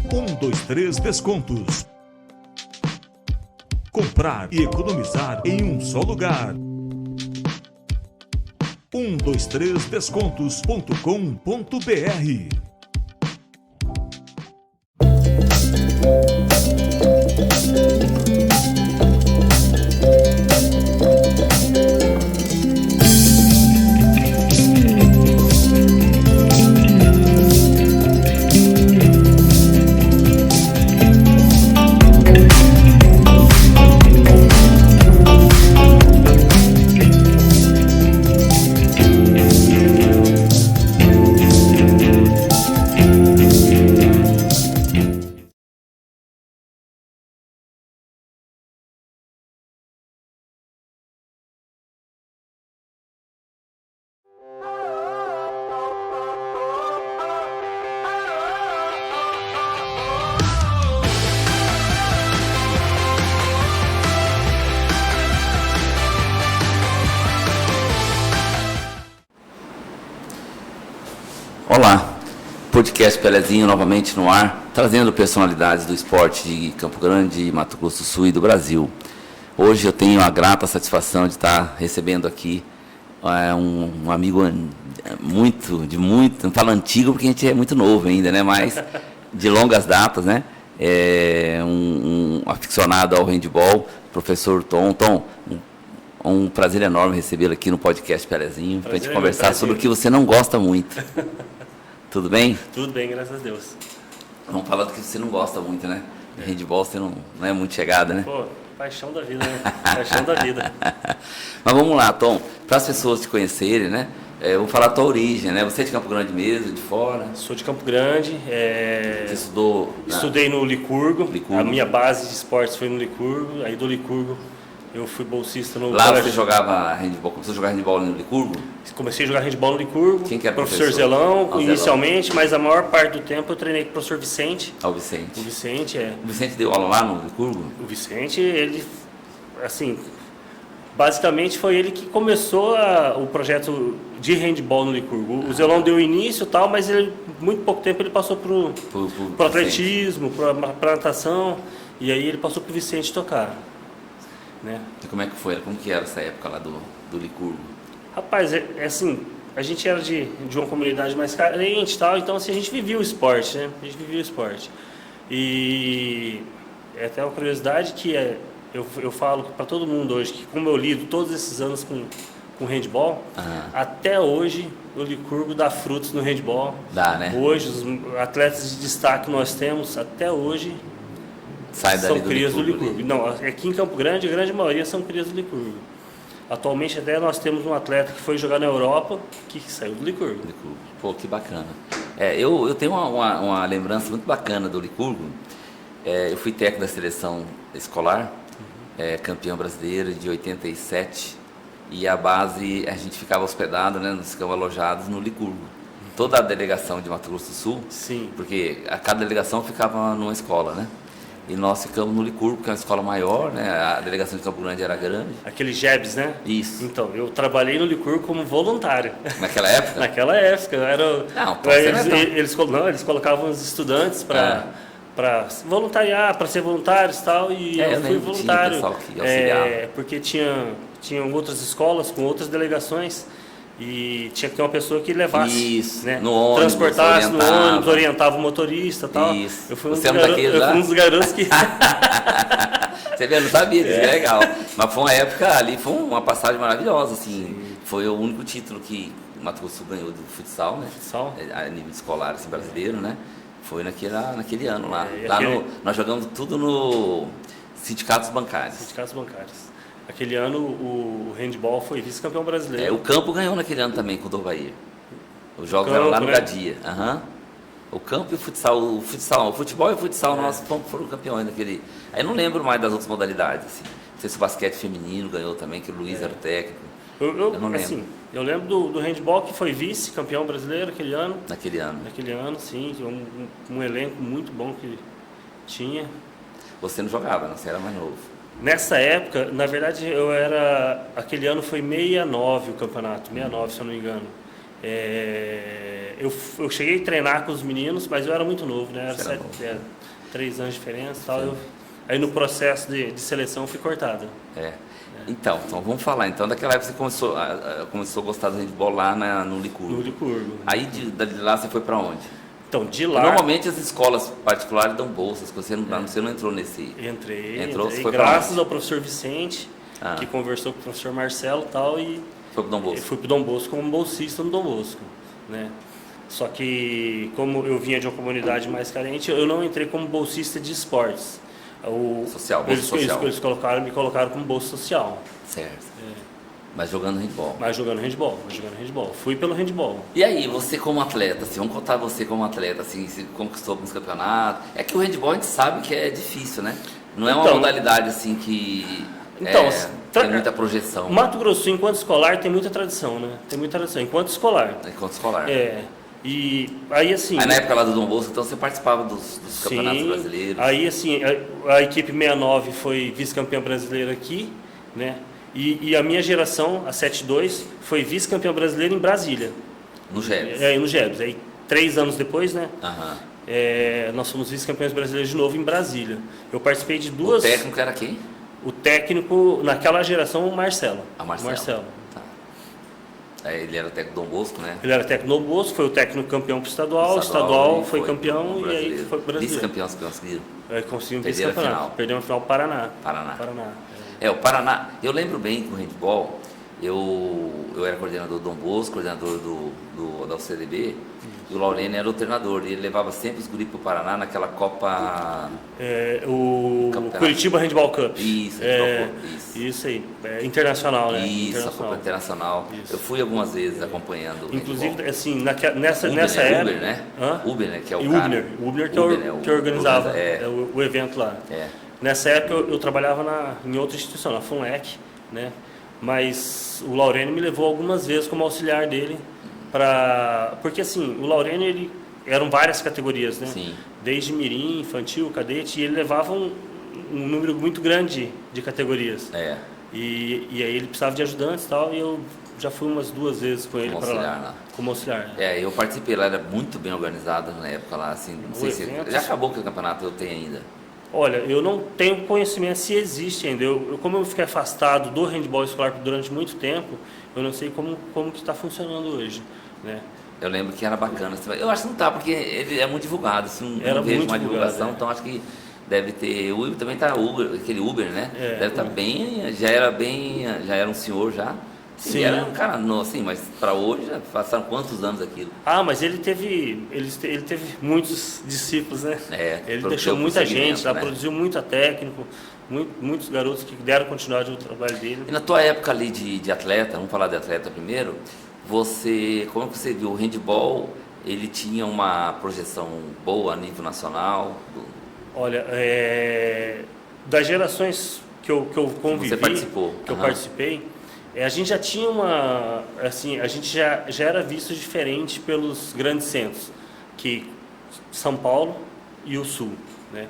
123 Descontos. Comprar e economizar em um só lugar. 123descontos.com.br. Olá, podcast Pelezinho novamente no ar, trazendo personalidades do esporte de Campo Grande, Mato Grosso do Sul e do Brasil. Hoje eu tenho a grata satisfação de estar recebendo aqui um amigo não falo antigo porque a gente é muito novo ainda, né? Mas de longas datas, né? Um aficionado ao handball, professor Tom. Um prazer enorme recebê-lo aqui no podcast Pelezinho, para a gente conversar sobre o que você não gosta muito. Tudo bem? Tudo bem, graças a Deus. Vamos falar do que você não gosta muito, né? Handball você não é muito chegada, né? Pô, paixão da vida, né? Paixão da vida. Mas vamos lá, Tom. Para as pessoas te conhecerem, né? Eu vou falar a tua origem, né? Você é de Campo Grande mesmo, de fora? Sou de Campo Grande. Você estudou? Estudei no Licurgo. A minha base de esportes foi no Licurgo. Aí do Licurgo eu fui bolsista no... Lá você jogava handball? Começou a jogar handball no Licurgo? Comecei a jogar handball no Licurgo. Quem que era professor Zelão, inicialmente, mas a maior parte do tempo eu treinei com o professor Vicente. O Vicente. O Vicente, é. O Vicente deu aula lá no Licurgo? O Vicente, ele, assim, basicamente foi ele que começou o projeto de handball no Licurgo. O Zelão deu início e tal, mas ele, muito pouco tempo ele passou pro atletismo, pra natação, e aí ele passou pro Vicente tocar. Né? E como é que foi? Como que era essa época lá do Licurgo? Rapaz, assim, a gente era de uma comunidade mais carente e tal, então assim, a gente vivia o esporte, né? A gente vivia o esporte. E é até uma curiosidade que eu falo para todo mundo hoje, que como eu lido todos esses anos com handball, até hoje o Licurgo dá frutos no handball. Dá, né? Hoje, os atletas de destaque que nós temos, até hoje, são crias do Licurgo. Não, aqui em Campo Grande, a grande maioria são crias do Licurgo. Atualmente até nós temos um atleta que foi jogar na Europa, que saiu do Licurgo. Pô, que bacana. Eu tenho uma lembrança muito bacana do Licurgo. Eu fui técnico da seleção escolar, campeão brasileiro de 87, e a base, a gente ficava hospedado, né, nós ficamos alojados no Licurgo. Toda a delegação de Mato Grosso do Sul, sim, porque cada delegação ficava numa escola, né? E nós ficamos no Licurgo, que é uma escola maior, né? A delegação de Campo Grande era grande. Aquele JEBs, né? Isso. Então, eu trabalhei no Licurgo como voluntário. Naquela época? Naquela época. Eles colocavam os estudantes para voluntariar, para ser voluntários e tal. E eu fui voluntário. Porque tinham outras escolas com outras delegações. E tinha que ter uma pessoa que levasse, isso, né? No ônibus, transportasse no ônibus, orientava o motorista e tal. Isso. Eu fui um dos garotos que... Você vê, eu não sabia disso, é legal. Mas foi uma época ali, foi uma passagem maravilhosa, assim. Sim. Foi o único título que o Mato Grosso ganhou do futsal, né? Futsal? A nível escolar, assim, brasileiro, né? Foi naquele ano lá. Nós jogamos tudo no Sindicatos Bancários. Sindicatos Bancários. Aquele ano o handball foi vice-campeão brasileiro. O Campo ganhou naquele ano também com o Dor Bahia. Os jogos eram lá no Gadia. O campo e o futsal. O futebol e o futsal nós foram campeões naquele. Aí não lembro mais das outras modalidades. Assim. Não sei se o basquete feminino ganhou também, que o Luiz era o técnico. Eu não lembro. Assim, eu lembro do handball que foi vice-campeão brasileiro aquele ano. Naquele ano, sim. Um elenco muito bom que tinha. Você não jogava, não? Você era mais novo. Nessa época, na verdade, aquele ano foi 69 o campeonato, 69 se eu não me engano. Eu cheguei a treinar com os meninos, mas eu era muito novo, né? 3 anos de diferença e tal. Aí no processo de seleção eu fui cortado. Então vamos falar. Então, daquela época você começou a gostar do handball lá no Licurgo. No Licurgo. Aí de lá você foi para onde? Então, de lá... Normalmente as escolas particulares dão bolsas, você não entrou nesse... Entrei, foi graças ao professor Vicente, que conversou com o professor Marcelo e tal, e... Foi pro Dom Bosco? Fui pro Dom Bosco como bolsista no Dom Bosco, né? Só que, como eu vinha de uma comunidade mais carente, eu não entrei como bolsista de esportes. Bolsa social. Eles me colocaram como bolsa social. Certo. Mas jogando handball. Mas jogando handball. Fui pelo handball. E aí, você como atleta, assim, vamos contar você como atleta, assim, você conquistou alguns campeonatos. É que o handball a gente sabe que é difícil, né? Não é uma modalidade assim que tem muita projeção. Mato Grosso, enquanto escolar, tem muita tradição, né? Tem muita tradição, enquanto escolar. Enquanto escolar. E aí assim... Aí na época lá do Dom Bosco, então você participava dos campeonatos brasileiros. Aí assim, a equipe 69 foi vice-campeã brasileira aqui, né? E a minha geração, a 72, foi vice-campeã brasileira em Brasília. No Gebs. No Gebs. Aí 3 anos depois, né? Nós fomos vice-campeões brasileiros de novo em Brasília. Eu participei de 2... O técnico era quem? O técnico, naquela geração, o Marcelo. Marcelo. Tá. Aí ele era técnico do Dom Bosco, né? Ele era técnico do Dom Bosco, foi o técnico campeão pro estadual foi campeão e aí foi brasileiro. Vice-campeão, você conseguiu? Conseguimos vice-campeonato. Perdemos a final pro Paraná. O Paraná, eu lembro bem que o handball, eu era coordenador do Dom Bosco, coordenador da UCDB, e o Laurene era o treinador, e ele levava sempre os guris pro Paraná naquela Copa... o Curitiba Handball Cup. Isso, isso aí, internacional, né? Isso, a Copa Internacional. Isso. Eu fui algumas vezes acompanhando. Inclusive, assim, nessa época... Uber, né? Uber, né? Que é o Ubner que organizava o evento lá. Nessa época eu trabalhava em outra instituição, na FUNLEC, né? Mas o Laurene me levou algumas vezes como auxiliar dele, porque assim, o Laurene, eram várias categorias, né? Sim. Desde mirim, infantil, cadete, e ele levava um número muito grande de categorias. E aí ele precisava de ajudantes e tal, e eu já fui umas 2 vezes com ele para lá. Como auxiliar. Eu participei lá, era muito bem organizado na época lá, assim, não sei se... Já acabou que o campeonato eu tenho ainda. Olha, eu não tenho conhecimento se existe ainda. Como eu fiquei afastado do handball escolar durante muito tempo, eu não sei como que está funcionando hoje, né? Eu lembro que era bacana. Eu acho que não tá, porque ele é muito divulgado. Assim, não vejo uma divulgação, então acho que deve ter... O Uber também tá aquele Uber, né? Deve estar bem... Já era um senhor já. Sim. Era um cara novo, assim, mas para hoje já passaram quantos anos aquilo? Mas ele teve muitos discípulos, né? Ele deixou muita gente lá, produziu muito técnico, muitos garotos que deram continuidade ao trabalho dele. E na tua época ali de atleta, vamos falar de atleta primeiro, como você viu o handball, ele tinha uma projeção boa a nível nacional? Olha, das gerações que eu convivi, você participou. Que eu participei, a gente já tinha a gente já era visto diferente pelos grandes centros, que São Paulo e o Sul, né?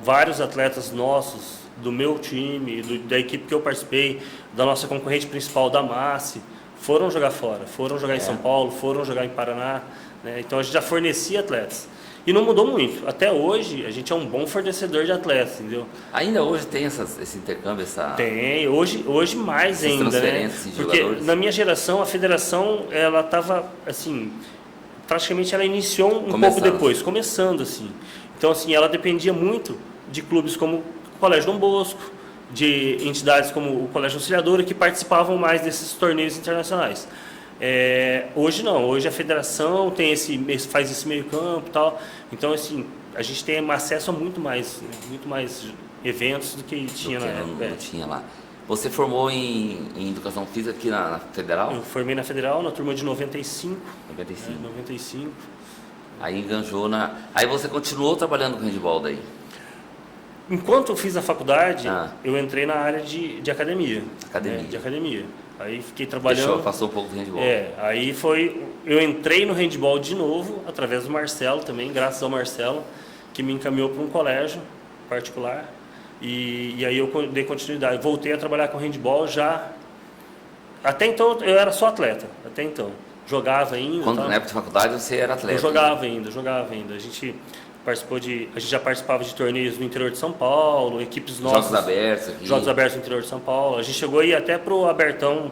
Vários atletas nossos, do meu time, da equipe que eu participei, da nossa concorrente principal, da Massi, foram jogar fora, foram jogar em São Paulo, foram jogar em Paraná, né? Então a gente já fornecia atletas. E não mudou muito. Até hoje, a gente é um bom fornecedor de atletas, entendeu? Ainda hoje tem esse intercâmbio, Tem, hoje mais ainda, transferências, né? Porque jogadores. Na minha geração, a federação, ela estava, assim, praticamente ela iniciou pouco depois, começando, assim. Então, assim, ela dependia muito de clubes como o Colégio Dom Bosco, de entidades como o Colégio Auxiliadora, que participavam mais desses torneios internacionais. Hoje não, hoje a federação faz esse meio campo e tal, então assim, a gente tem acesso a muito mais eventos do que tinha na época. Não tinha lá. Você formou em Educação Física aqui na Federal? Eu formei na Federal, na turma de 95. 95. Aí enganjou Aí você continuou trabalhando com handball daí? Enquanto eu fiz a faculdade, eu entrei na área de academia. De academia. Aí fiquei trabalhando... Passou um pouco do handball. Aí eu entrei no handball de novo, através do Marcelo também, graças ao Marcelo, que me encaminhou para um colégio particular. E aí eu dei continuidade. Voltei a trabalhar com handball já... Até então eu era só atleta, Jogava ainda. Na época de faculdade você era atleta? Eu jogava ainda. A gente a gente já participava de torneios no interior de São Paulo, equipes nossas. Jogos abertos aqui. Jogos abertos no interior de São Paulo. A gente chegou aí até pro Abertão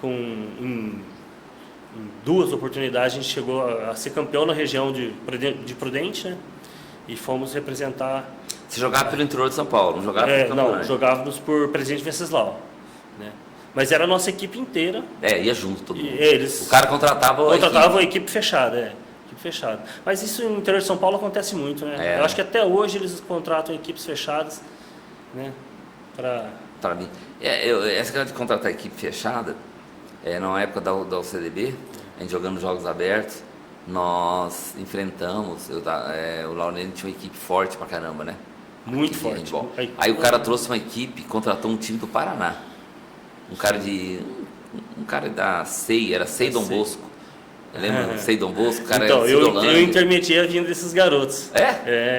em 2 oportunidades. A gente chegou a ser campeão na região de Prudente, né? E fomos representar. Você jogava pelo interior de São Paulo, não jogava pelo Campo Não, Grande? jogávamos por Presidente Venceslau, né? Mas era a nossa equipe inteira. Ia junto todo mundo. Eles O cara contratava a equipe fechada, equipe fechada. Mas isso no interior de São Paulo acontece muito, né? Eu acho que até hoje eles contratam equipes fechadas, né? Para mim. Essa questão de contratar equipe fechada, na época da UCDB, a gente jogando jogos abertos, nós enfrentamos, o Laurene tinha uma equipe forte pra caramba, né? Muito Aqui de forte. handball. Aí o cara trouxe uma equipe, contratou um time do Paraná. Um cara da SEI, era SEI Dom Bosco. Lembra? SEI Dom Bosco, o cara Então, era eu intermediei a vinda desses garotos.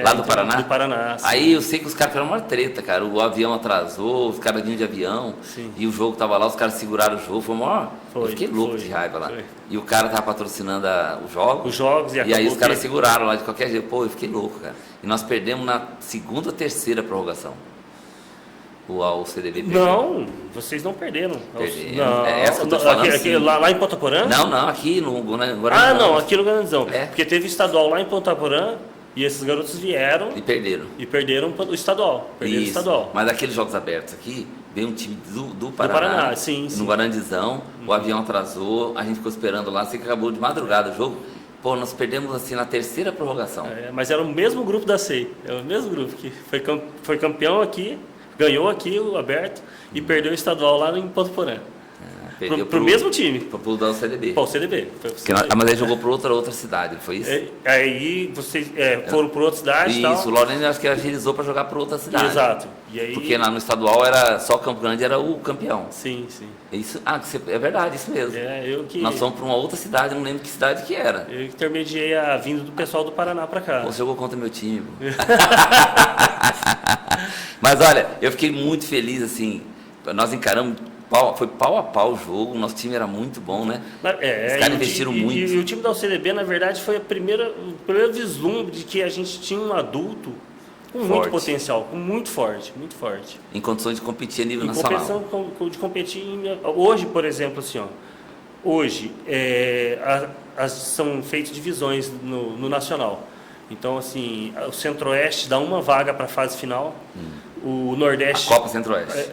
Lá do Paraná? Do Paraná, sim. Aí eu sei que os caras fizeram uma treta, cara. O avião atrasou, os caras vinham de avião. Sim. E o jogo tava lá, os caras seguraram o jogo. Eu fiquei louco de raiva lá. Foi. E o cara tava patrocinando os jogos. Os jogos E aí os caras seguraram lá de qualquer jeito. Pô, eu fiquei louco, cara. E nós perdemos na segunda ou terceira prorrogação. O CDB perdeu. Não, vocês não perderam. Perdemos. Não, Essa que eu tô falando, sim. lá em Ponta Porã? Não, aqui no Guarani. Não, aqui no Guaranizão. É. Porque teve estadual lá em Ponta Porã e esses garotos vieram E perderam. e perderam o estadual. Perderam o Isso. estadual. Mas aqueles jogos abertos aqui, veio um time do Paraná. Paraná, sim. No Guarandizão, o avião atrasou, a gente ficou esperando lá, assim que acabou de madrugada o jogo. Pô, nós perdemos assim na terceira prorrogação. Mas era o mesmo grupo da SEI. É o mesmo grupo que foi campeão aqui, ganhou aqui o aberto e perdeu o estadual lá em Ponta Porã. Perdeu Pro mesmo time. Pro da CDB. Pô, o CDB. Mas aí jogou para outra cidade, foi isso? Aí vocês foram para outra cidade e tal. Isso, o Lorena acho que agilizou para jogar para outra cidade. Exato. E aí... Porque lá no estadual era só Campo Grande era o campeão. Sim. Isso, é verdade, isso mesmo. Nós fomos para uma outra cidade, não lembro que cidade que era. Eu intermediei a vinda do pessoal do Paraná para cá. Você jogou contra meu time. Mas olha, eu fiquei muito feliz, assim, nós encaramos, foi pau a pau o jogo, o nosso time era muito bom, né? Os caras investiram muito. E o time da UCDB, na verdade, foi o primeiro vislumbre de que a gente tinha um adulto com muito potencial, muito forte. Em condições de competir a nível em nacional. Competição de competir. Hoje, por exemplo, assim, hoje são feitas divisões no nacional. Então, assim, o Centro-Oeste dá uma vaga para a fase final. O Nordeste... A Copa Centro-Oeste.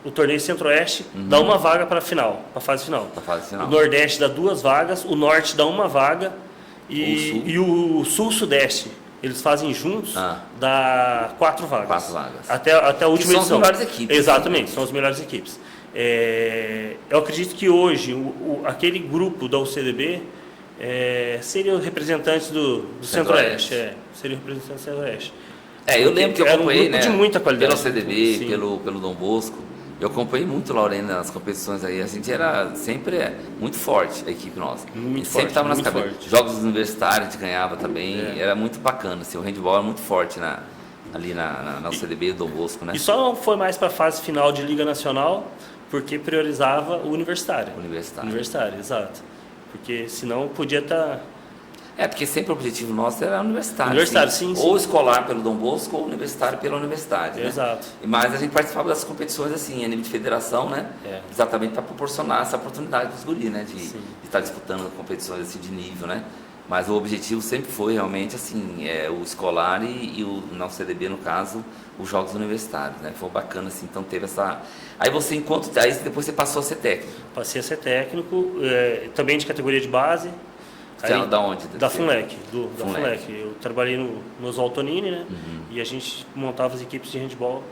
O torneio Centro-Oeste dá uma vaga para a fase final. O Nordeste dá 2 vagas, o Norte dá uma vaga e o Sul-Sudeste, eles fazem juntos, dá 4 vagas. 4 vagas. Até a última edição. São as melhores equipes. Exatamente, são as melhores equipes. Eu acredito que hoje, aquele grupo da UCDB seriam representantes do Centro-Oeste. Seriam representantes do Centro-Oeste. Eu lembro que eu acompanhei, de muita qualidade. Pelo CDB, pelo Dom Bosco. Eu acompanhei muito o Laurena nas competições aí. A gente era sempre muito forte, a equipe nossa. Sempre estava nas cabeças. Jogos universitários a gente ganhava também. Era muito bacana. Assim, o handball era muito forte ali na CDB do Dom Bosco, né? E só não foi mais para a fase final de Liga Nacional porque priorizava o universitário. Universitário, exato. Porque senão podia estar... porque sempre o objetivo nosso era universitário. Universitário, sim. Ou escolar pelo Dom Bosco ou universitário pela universidade. Exato. Né? Mas a gente participava dessas competições assim, a nível de federação, né? Exatamente para proporcionar essa oportunidade para os guris, né? De estar disputando competições assim, de nível, né? Mas o objetivo sempre foi realmente assim, o escolar e o nosso CDB, no caso, os jogos universitários, né? Foi bacana assim, então teve essa... Aí depois você passou a ser técnico. Passei a ser técnico, também de categoria de base. Da onde? Da FUNLEC, da FUNLEC. Eu trabalhei no Oswaldo Tonini, né? E a gente montava as equipes de handball.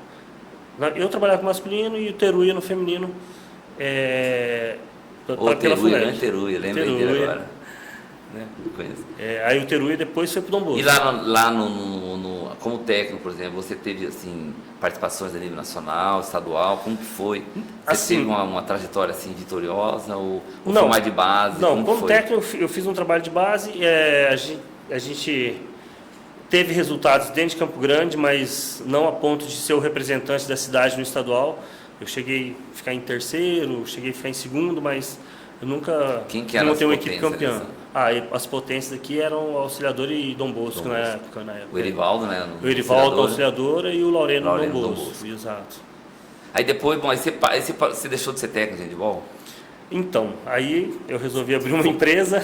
Eu trabalhava com masculino e o Teru ia no feminino. Pela FUNLEC. Teruia, lembra dele agora. Né? Conheço. Aí o Teruia depois foi pro Dom Bosco. E lá como técnico, por exemplo, você teve assim, participações a nível nacional, estadual, como que foi? Você teve uma trajetória assim, vitoriosa ou foi mais de base? Não, como técnico eu fiz um trabalho de base, a gente teve resultados dentro de Campo Grande, mas não a ponto de ser o representante da cidade no estadual. Eu cheguei a ficar em terceiro, cheguei a ficar em segundo, mas eu nunca montei uma equipe campeã. E as potências aqui eram o Auxiliador e Dom Bosco, na época. O Erivaldo, né? O Erivaldo, Auxiliadora, e o Laureno Dom Dom Bosco. Bosco. Exato. Aí depois, bom, aí você deixou de ser técnico de handebol? Então, aí eu resolvi abrir uma empresa.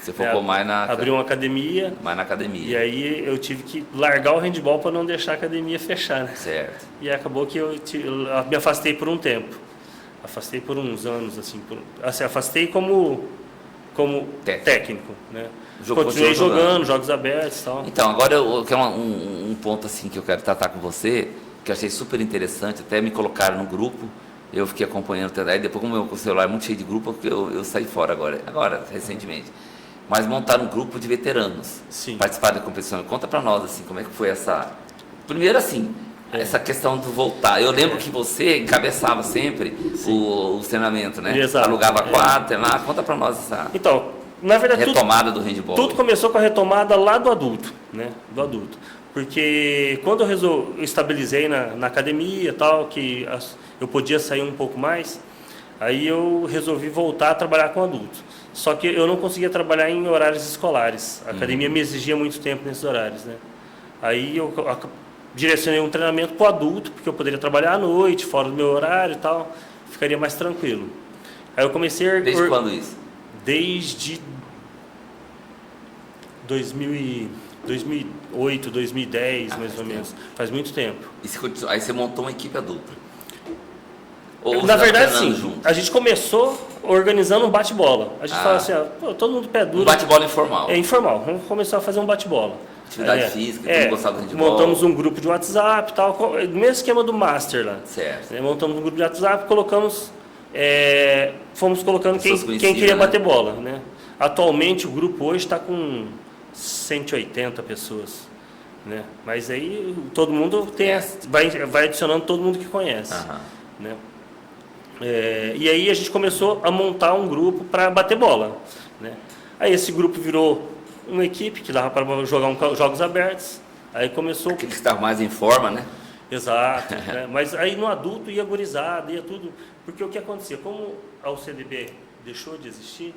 Você focou mais na... Abrir uma academia. Mais na academia. E aí eu tive que largar o handebol para não deixar a academia fechar, né? Certo. E acabou que eu me afastei por um tempo. Afastei por uns anos, assim. Afastei como técnico, né? Continuei jogando, jogos abertos e tal. Então, agora eu quero um ponto assim que eu quero tratar com você, que eu achei super interessante, até me colocaram no grupo, eu fiquei acompanhando até daí, depois como o celular é muito cheio de grupo, eu saí fora agora, recentemente. Mas montaram um grupo de veteranos, participaram da competição. Conta pra nós, assim, como é que foi essa... Primeiro, assim, essa questão do voltar. Eu lembro que você encabeçava sempre o treinamento, né? Exato. Alugava quadra, lá. Conta pra nós essa na verdade, retomada do handebol. Tudo começou com a retomada lá do adulto, né? Do adulto. Porque quando eu estabilizei na academia, tal, que eu podia sair um pouco mais, aí eu resolvi voltar a trabalhar com adultos. Só que eu não conseguia trabalhar em horários escolares. A academia me exigia muito tempo nesses horários, né? Aí eu direcionei um treinamento para o adulto, porque eu poderia trabalhar à noite, fora do meu horário e tal, ficaria mais tranquilo. Aí eu comecei a... Desde quando isso? Desde 2008, 2010, mais ou menos. Faz muito tempo. Aí você montou uma equipe adulta? Na verdade, sim. A gente começou organizando um bate-bola. A gente fala assim, todo mundo pé duro. Um bate-bola informal. É informal. Vamos começar a fazer um bate-bola. Atividade física, todo mundo gostava de handebol. Montamos um grupo de WhatsApp e tal, no mesmo esquema do Master lá. Certo. Montamos um grupo de WhatsApp, fomos colocando quem queria bater bola, né? Atualmente o grupo hoje está com 180 pessoas, né? Mas aí todo mundo vai adicionando todo mundo que conhece, né? E aí a gente começou a montar um grupo para bater bola, né? Aí esse grupo virou uma equipe que dava para jogar jogos abertos. Aí começou... Aquele que estava mais em forma, né? Exato, né? Mas aí no adulto ia gurizada, ia tudo. Porque o que acontecia? Como a UCDB deixou de existir,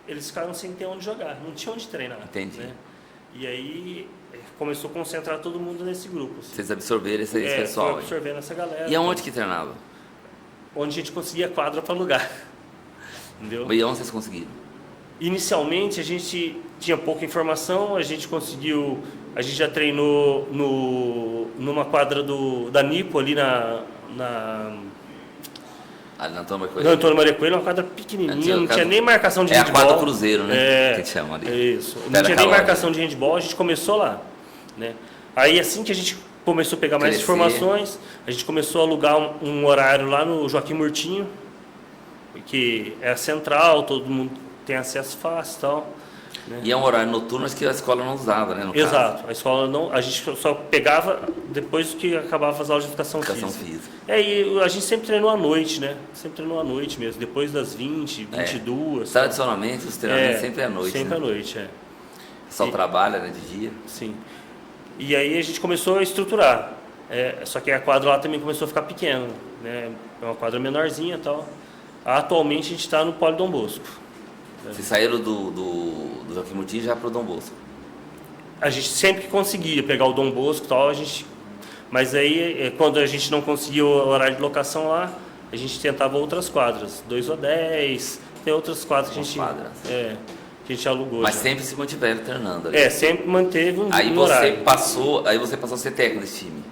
eles ficaram sem ter onde jogar, não tinha onde treinar. Entendi. Né? E aí começou a concentrar todo mundo nesse grupo. Assim. Vocês absorveram esse pessoal? Foi absorvendo essa galera. E aonde que treinava? Onde a gente conseguia quadra para alugar. Entendeu? E onde vocês conseguiram? Inicialmente a gente tinha pouca informação, a gente já treinou numa quadra da Nipo ali na Antônio Maria Coelho, uma quadra pequenininha, não tinha nem marcação de handebol. É a quadra Cruzeiro, né? Que chama ali. Isso. Não tinha nem marcação de handebol, a gente começou lá, né? Aí assim que a gente começou a pegar mais informações, a gente começou a alugar um horário lá no Joaquim Murtinho, que é a central, todo mundo tem acesso fácil e tal. Né? E é um horário noturno, mas que a escola não usava, né? Exato, a escola não, a gente só pegava depois que acabava as aulas de educação física. E a gente sempre treinou à noite, né? Sempre treinou à noite mesmo, depois das 20, 22. Tradicionalmente, os treinamentos sempre à noite. Sempre à noite, Só trabalha, né, de dia. Sim. E aí a gente começou a estruturar. Só que a quadra lá também começou a ficar pequena, né? É uma quadra menorzinha e tal. Atualmente a gente está no Poli Dom Bosco. Vocês saíram do Joaquim Murtinho já para o Dom Bosco? A gente sempre que conseguia pegar o Dom Bosco e tal, mas aí quando a gente não conseguia o horário de locação lá, a gente tentava outras quadras, 2 ou 10, tem outras quadras que a gente alugou. Mas já. sempre se mantiveram treinando ali. Sempre manteve um aí horário. Aí você passou a ser técnico desse time.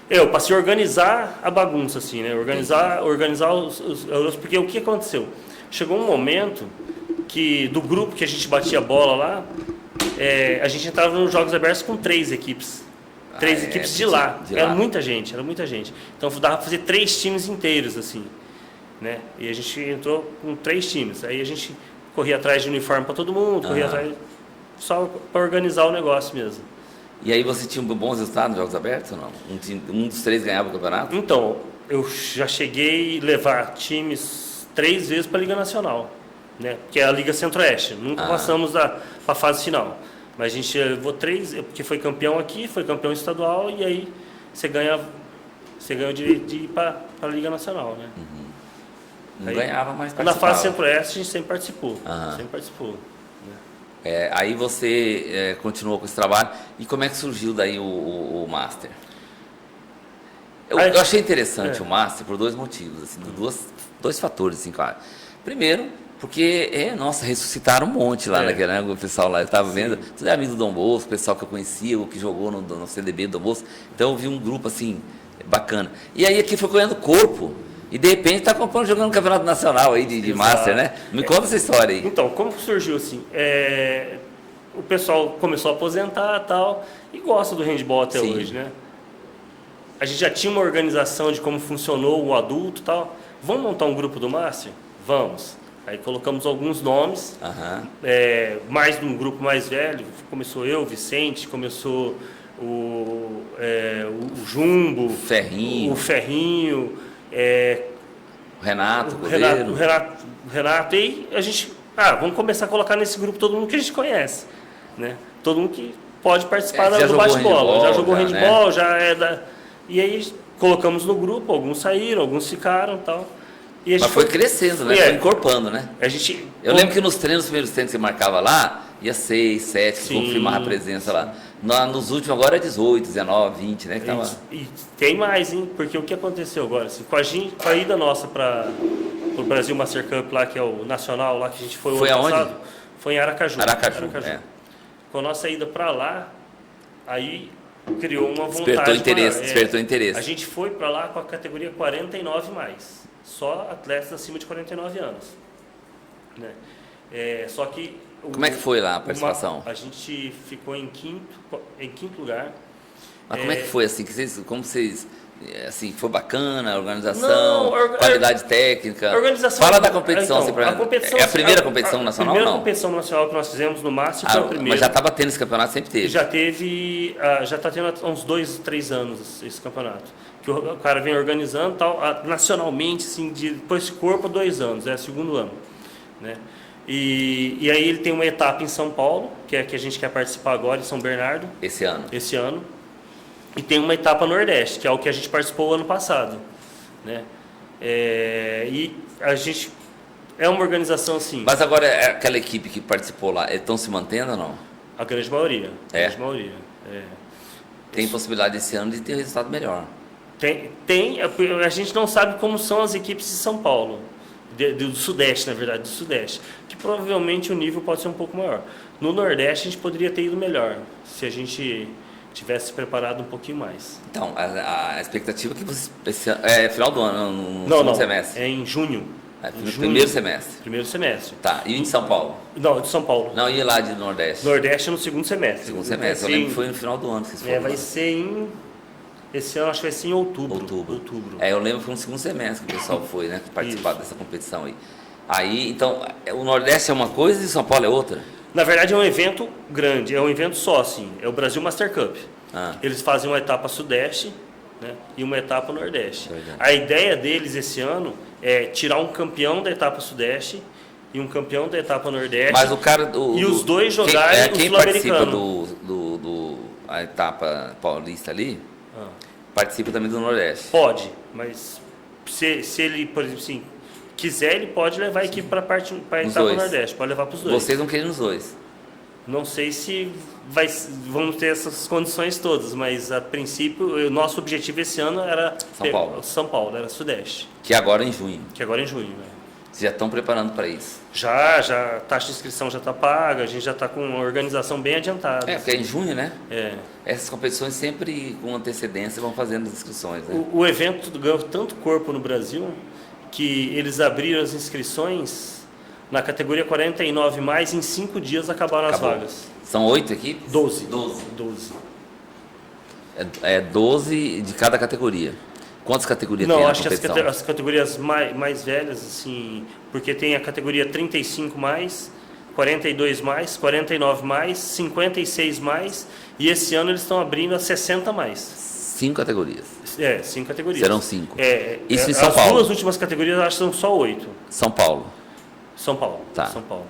Eu passei a organizar a bagunça, assim, né? Organizar os... Porque o que aconteceu? Chegou um momento que do grupo que a gente batia bola lá, a gente entrava nos jogos abertos com 3 equipes. 3 equipes de lá. Era muita gente. Então dava para fazer 3 times inteiros, assim. Né? E a gente entrou com 3 times. Aí a gente corria atrás de uniforme para todo mundo, corria atrás só para organizar o negócio mesmo. E aí você tinha bons resultados nos jogos abertos ou não? Um dos 3 ganhava o campeonato? Então, eu já cheguei a levar times 3 vezes para a Liga Nacional, né? Que é a Liga Centro-Oeste. Nunca passamos para a fase final. Mas a gente levou 3, porque foi campeão aqui, foi campeão estadual, e aí você ganha o direito de ir para a Liga Nacional, né? Não ganhava, mas participava. Na fase Centro-Oeste a gente sempre participou. Sempre participou. Né? Aí você continuou com esse trabalho. E como é que surgiu daí o Master? Eu achei interessante o Master por dois motivos, assim, dois fatores, assim, claro. Primeiro, porque, nossa, ressuscitaram um monte lá naquele, né, o pessoal lá, eu estava vendo, tudo é amigo do Dom Bosco, o pessoal que eu conhecia, o que jogou no CDB do Dom Bosco, então eu vi um grupo, assim, bacana. E aí aqui foi ganhando corpo, e de repente está jogando no Campeonato Nacional aí de Master, né? Me conta essa história aí. Então, como que surgiu assim? O pessoal começou a aposentar e tal, e gosta do handball até hoje, né? A gente já tinha uma organização de como funcionou o adulto e tal. Vamos montar um grupo do Master? Vamos. Aí colocamos alguns nomes, mais de um grupo mais velho. Começou eu, Vicente, começou o Jumbo, o Ferrinho, o Renato, o Renato, e a gente, vamos começar a colocar nesse grupo todo mundo que a gente conhece, né? Todo mundo que pode participar do bate-bola, já jogou handball, né? E aí colocamos no grupo, alguns saíram, alguns ficaram, tal. E a gente foi crescendo, né? Foi encorpando, né? Eu lembro que nos primeiros treinos que você marcava lá, ia 6, 7, confirmar a presença lá. Nos últimos agora é 18, 19, 20, né? E tem mais, hein? Porque o que aconteceu agora? Assim, com a ida nossa para o Brasil Master Cup lá, que é o nacional, lá que a gente foi o ano passado, foi em Aracaju. Aracaju. Com a nossa ida para lá, aí criou uma vontade. Despertou interesse. A gente foi para lá com a categoria 49 mais. Só atletas acima de 49 anos. Né? Só que... Como é que foi lá a participação? A gente ficou em quinto lugar. Mas como é que foi, assim? Assim, foi bacana a organização, qualidade técnica? Fala da competição. Então, a competição é a primeira competição nacional? A primeira competição nacional que nós fizemos no Master foi a primeira. Mas já estava tendo esse campeonato, sempre teve? Já teve, já está tendo há uns 2, 3 anos esse campeonato. Que o cara vem organizando tal, nacionalmente, assim, depois de corpo, 2 anos, é o segundo ano. Né? E aí ele tem uma etapa em São Paulo, que é a que a gente quer participar agora, em São Bernardo. Esse ano. E tem uma etapa Nordeste, que é o que a gente participou ano passado. Né? E a gente... É uma organização assim... Mas agora, aquela equipe que participou lá, estão se mantendo ou não? A grande maioria. Tem possibilidade esse ano de ter um resultado melhor? Tem. A gente não sabe como são as equipes de São Paulo. Do Sudeste, na verdade, do Sudeste. Que provavelmente o nível pode ser um pouco maior. No Nordeste a gente poderia ter ido melhor, se a gente tivesse preparado um pouquinho mais. Então, a expectativa é que você... final do ano, no segundo semestre? É em junho. Primeiro semestre? Primeiro semestre. Tá, e em São Paulo? Não, de São Paulo. Não, e lá de Nordeste? Nordeste é no segundo semestre. Segundo semestre, eu lembro que foi no final do ano que vocês foram. Vai ser em... Esse ano acho que vai ser em outubro. Eu lembro que foi no segundo semestre que o pessoal foi, né? Participar dessa competição aí. Aí, então, o Nordeste é uma coisa e São Paulo é outra? Na verdade é um evento grande, é um evento só, assim. É o Brasil Master Cup. Eles fazem uma etapa Sudeste, né, e uma etapa Nordeste. A ideia deles esse ano é tirar um campeão da etapa Sudeste e um campeão da etapa Nordeste. Mas o cara... e os dois jogarem o Quem participa a etapa paulista ali... Participa também do Nordeste. Pode, mas se ele, por exemplo, assim, quiser, ele pode levar a equipe para a etapa do Nordeste, pode levar para os dois. Vocês não querem nos dois? Não sei se vamos ter essas condições todas, mas a princípio o nosso objetivo esse ano era São Paulo, era Sudeste. Que agora é em junho. Né? Vocês já estão preparando para isso? Já, a taxa de inscrição já está paga, a gente já está com uma organização bem adiantada. Porque é em junho, né? Essas competições sempre com antecedência vão fazendo as inscrições. Né? O evento ganhou tanto corpo no Brasil que eles abriram as inscrições na categoria 49 mais, em 5 dias acabaram as vagas. São 8 equipes? 12. 12 de cada categoria. Quantas categorias tem na competição? Não, acho que as categorias mais velhas, assim, porque tem a categoria 35 mais, 42 mais, 49 mais, 56 mais, e esse ano eles estão abrindo a 60 mais. 5 categorias? 5 categorias. Serão 5. Isso em São Paulo? As 2 últimas categorias, acho que são só 8. São Paulo. São Paulo. Tá. São Paulo.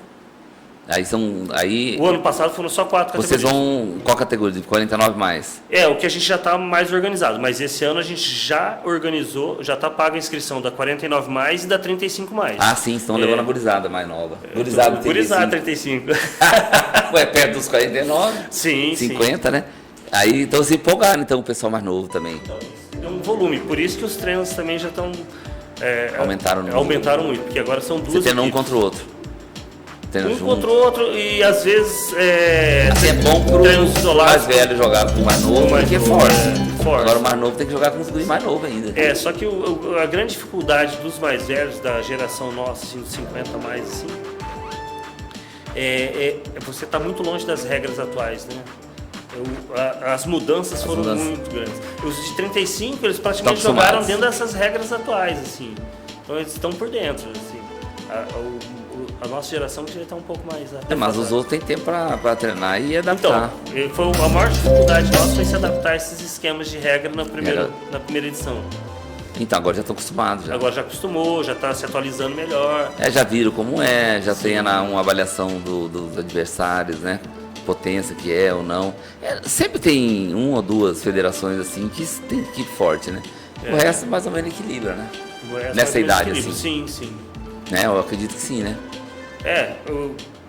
Aí O ano passado foram só 4 vocês categorias. vão qual categoria? De 49 mais? O que a gente já está mais organizado, mas esse ano a gente já organizou, já está paga a inscrição da 49 mais e da 35 mais. Ah, sim, estão levando a gurizada mais nova. Gurizada Gurizada 35. 35. Ué, perto dos 49, Sim, 50, né? Aí então se empolgaram, então o pessoal mais novo também. Então, é um volume, por isso que os treinos também já estão... Aumentaram muito, porque agora são duas Você treina um equipes. contra o outro. Treina Um junto. contra o outro e às vezes Assim, é bom pro treinos mais isolados. velho jogar com o mais novo, mais porque é novo, forte. forte. Agora o mais novo tem que jogar com os guri mais novo ainda. Só que a grande dificuldade dos mais velhos, da geração nossa, assim, dos 50 mais, assim, você está muito longe das regras atuais, né? As mudanças foram muito grandes. Os de 35, eles praticamente jogaram dentro dessas regras atuais, assim. Então eles estão por dentro, assim. A nossa geração já está um pouco mais... Mas os outros têm tempo para treinar e adaptar. Então, a maior dificuldade nossa foi se adaptar a esses esquemas de regra na primeira edição. Então, agora já estão acostumados. Já. Agora já acostumou, já está se atualizando melhor. Já viram como já tem uma avaliação dos adversários, né? Potência que é ou não. Sempre tem uma ou duas federações assim que tem equipe forte, né? O resto mais ou menos equilibra, né? Nessa idade assim. Sim. Né? Eu acredito que sim, né?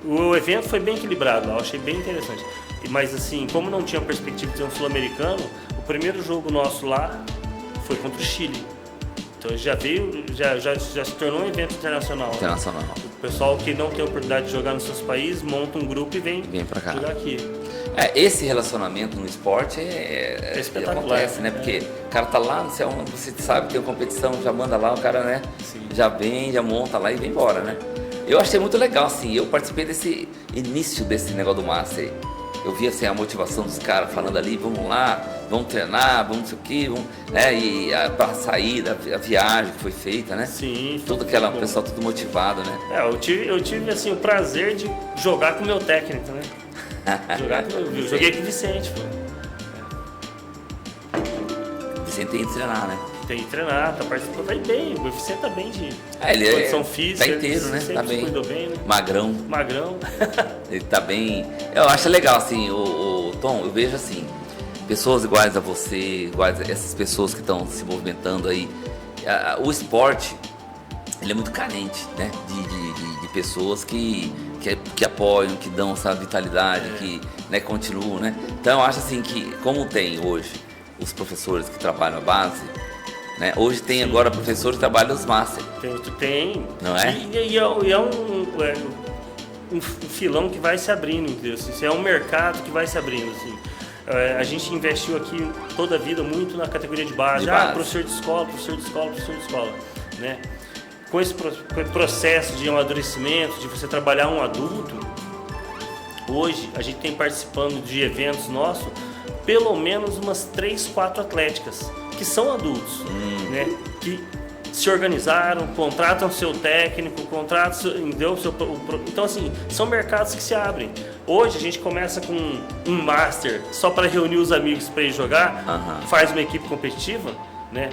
O evento foi bem equilibrado lá, eu achei bem interessante. Mas assim, como não tinha perspectiva de ter um sul-americano, o primeiro jogo nosso lá foi contra o Chile. Então já se tornou um evento internacional. Internacional. Né? O pessoal que não tem a oportunidade de jogar nos seus países monta um grupo e vem pra cá. jogar aqui. Esse relacionamento no esporte espetacular, acontece, né? Porque o cara tá lá, você sabe que tem uma competição, já manda lá, o cara, né? Sim. Já vem, já monta lá e vem embora, né? Eu achei muito legal, assim, eu participei desse início desse negócio do Master. Eu vi assim, a motivação dos caras falando ali, vamos lá, vamos treinar, vamos não sei o quê, né? E pra sair a viagem que foi feita, né? Sim. Todo aquele pessoal tudo motivado, né? Eu tive assim, o prazer de jogar com o meu técnico, né? Joguei com o Vicente, pô. Vicente tem que treinar, né? Tem que treinar, tá participando, tá bem. O Vicente tá bem de ele condição física. Tá inteiro, né? Tá bem. Cuidou bem, né? Magrão. Ele tá bem. Eu acho legal, assim, o Tom, eu vejo assim, pessoas iguais a você, iguais a essas pessoas que estão se movimentando aí. O esporte, ele é muito carente, né? De pessoas que apoiam, que dão essa vitalidade, que, né, continuam, né? Então eu acho assim que, como tem hoje os professores que trabalham a base, né? Hoje tem agora professores que trabalham os Master. Tem. Não é? E é um filão que vai se abrindo, entendeu? Assim, é um mercado que vai se abrindo, assim. A gente investiu aqui toda a vida muito na categoria de base. Professor de escola, né? Com esse processo de amadurecimento, de você trabalhar um adulto, hoje a gente tem participando de eventos nossos, pelo menos umas 3, 4 atléticas, que são adultos, né? Que se organizaram, contratam seu técnico, então assim, são mercados que se abrem. Hoje a gente começa com um master só para reunir os amigos para ir jogar, faz uma equipe competitiva, né?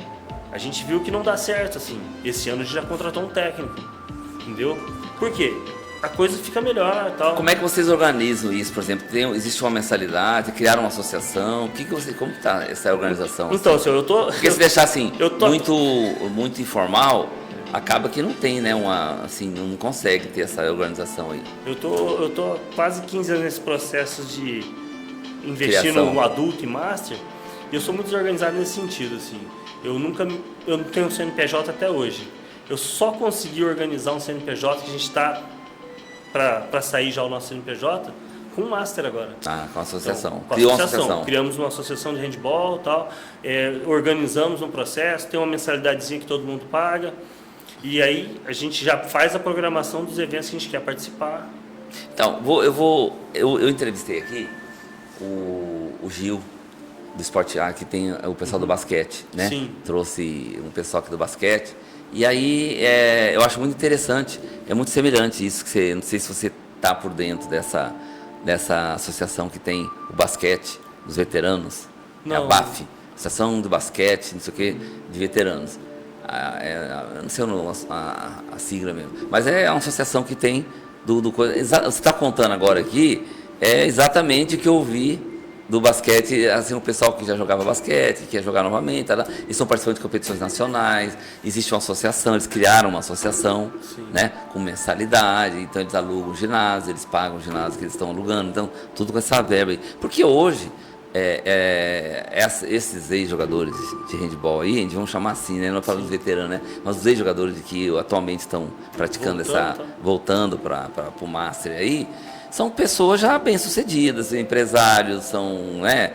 A gente viu que não dá certo, assim. Esse ano a gente já contratou um técnico, entendeu? Por quê? A coisa fica melhor e tal. Como é que vocês organizam isso, por exemplo? Existe uma mensalidade, criaram uma associação? Como está essa organização? Então, senhor, Porque se deixar assim, muito informal, acaba que não tem, né? Não consegue ter essa organização aí. Eu tô quase 15 anos nesse processo de investir no adulto e master, e eu sou muito desorganizado nesse sentido, assim. Eu não tenho um CNPJ até hoje. Eu só consegui organizar um CNPJ que a gente está para sair já o nosso CNPJ com o Master agora. Com a associação. Então, Criou uma associação. Criamos uma associação de handball e tal. Organizamos um processo, tem uma mensalidadezinha que todo mundo paga. E aí a gente já faz a programação dos eventos que a gente quer participar. Então, eu entrevistei aqui o Gil do Esporte A, que tem o pessoal do basquete, né? Sim. Trouxe um pessoal aqui do basquete. E aí, eu acho muito interessante, é muito semelhante isso, que não sei se você está por dentro dessa associação que tem o basquete, os veteranos, não. É a BAF, Associação do Basquete, não sei o que, de veteranos. Eu não sei a sigla mesmo, mas é uma associação que tem Você está contando agora aqui, é exatamente o que eu vi do basquete, assim, o pessoal que já jogava basquete, que quer jogar novamente, tá, eles estão participando de competições nacionais, existe uma associação, eles criaram uma associação, né, com mensalidade, então eles alugam o ginásio, eles pagam o ginásio que eles estão alugando, então tudo com essa verba aí. Porque hoje, esses ex-jogadores de handball aí, a gente vamos chamar assim, né, não falando de veterano, né, mas os ex-jogadores que atualmente estão praticando voltando para o Master aí, são pessoas já bem-sucedidas, empresários, são, né,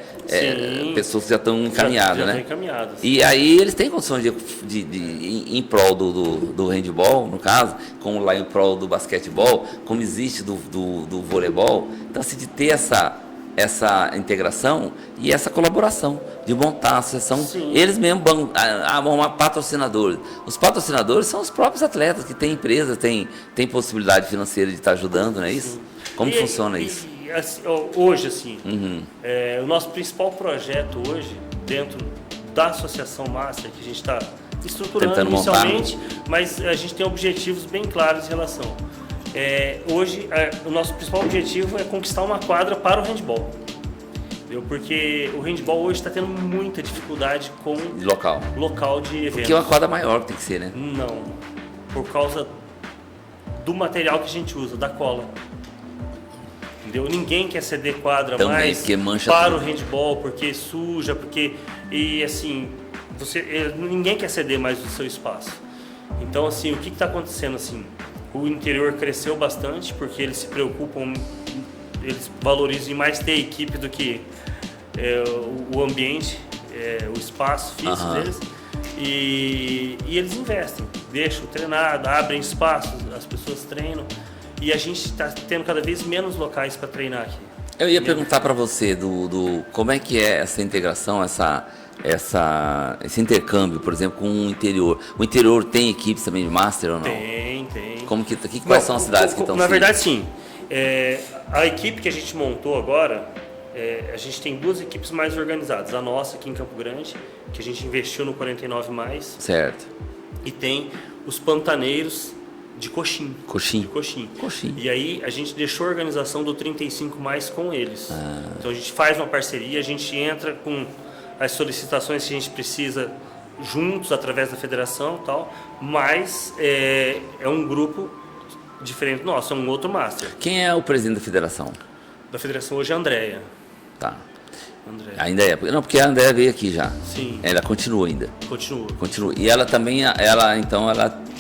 pessoas que já estão encaminhadas, né? Encaminhadas. E aí eles têm condições em prol do handball, no caso, como lá em prol do basquetebol, como existe do voleibol. Então, assim, de ter essa integração e essa colaboração, de montar a associação. Sim. Eles mesmos vão arrumar patrocinadores. Os patrocinadores são os próprios atletas que têm empresas, têm possibilidade financeira de estar ajudando, não é isso? Sim. Como funciona isso? Assim, hoje, assim, o nosso principal projeto hoje, dentro da Associação Master, que a gente está estruturando tentando inicialmente, mas a gente tem objetivos bem claros em relação. Hoje, o nosso principal objetivo é conquistar uma quadra para o handball. Entendeu? Porque o handball hoje está tendo muita dificuldade com local de eventos. Porque é uma quadra maior que tem que ser, né? Não, por causa do material que a gente usa, da cola. Entendeu? Ninguém quer ceder quadra também, mais para o handball, porque suja, e assim, ninguém quer ceder mais o seu espaço. Então, assim, o que está acontecendo, assim? O interior cresceu bastante, porque eles se preocupam, eles valorizam mais ter equipe do que o ambiente, o espaço físico deles. E eles investem, deixam treinar, abrem espaços, as pessoas treinam. E a gente está tendo cada vez menos locais para treinar aqui. Eu ia perguntar para você como é que é essa integração, esse intercâmbio, por exemplo, com o interior. O interior tem equipes também de Master ou não? Tem. Quais são as cidades que estão? Na verdade, sim. A equipe que a gente montou agora, a gente tem 2 equipes mais organizadas. A nossa aqui em Campo Grande, que a gente investiu no 49+. Certo. E tem os Pantaneiros de Coxim. Coxim. E aí a gente deixou a organização do 35+ com eles. Então a gente faz uma parceria, a gente entra com as solicitações que a gente precisa juntos através da federação e tal, mas é um grupo diferente do nosso, é um outro Master. Quem é o presidente da federação? Da federação hoje é a Andréia. Tá. Ainda é? Não, porque a Andréia veio aqui já. Sim. Ela continua ainda. Continua. E ela também,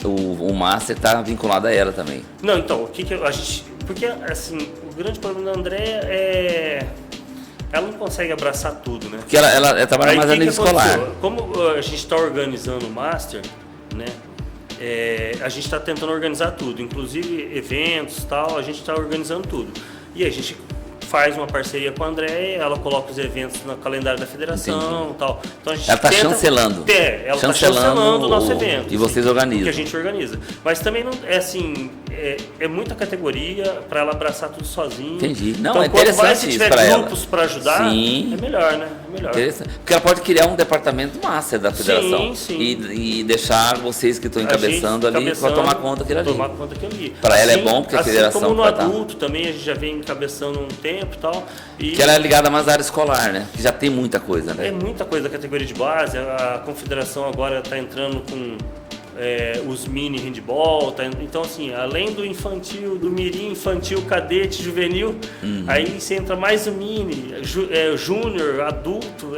o Master está vinculado a ela também. Não, então, o que a gente... Porque, assim, o grande problema da Andréia ela não consegue abraçar tudo, né? Porque ela trabalha mais a nível escolar. Como a gente está organizando o Master, né? A gente está tentando organizar tudo, inclusive eventos e tal, a gente está organizando tudo. E a gente faz uma parceria com a Andréia, ela coloca os eventos no calendário da federação e tal. Então a gente ela está chancelando. Ela está chancelando o nosso evento. E vocês organizam. Que a gente organiza. Mas também não é assim, é muita categoria para ela abraçar tudo sozinha. Entendi. Não, então, é interessante se tiver grupos para ajudar, sim, é melhor, né? Porque ela pode criar um departamento master da federação. Sim. E deixar vocês que estão encabeçando ali para tomar conta daquilo ali. Para ela é bom, porque a federação... Como no adulto também, a gente já vem encabeçando um tempo e tal. Que ela é ligada mais à área escolar, né? Que já tem muita coisa, né? É muita coisa da categoria de base. A confederação agora está entrando com os mini handball. Então, assim, além do infantil, do mirim, infantil, cadete, juvenil, aí você entra mais o mini, júnior, adulto,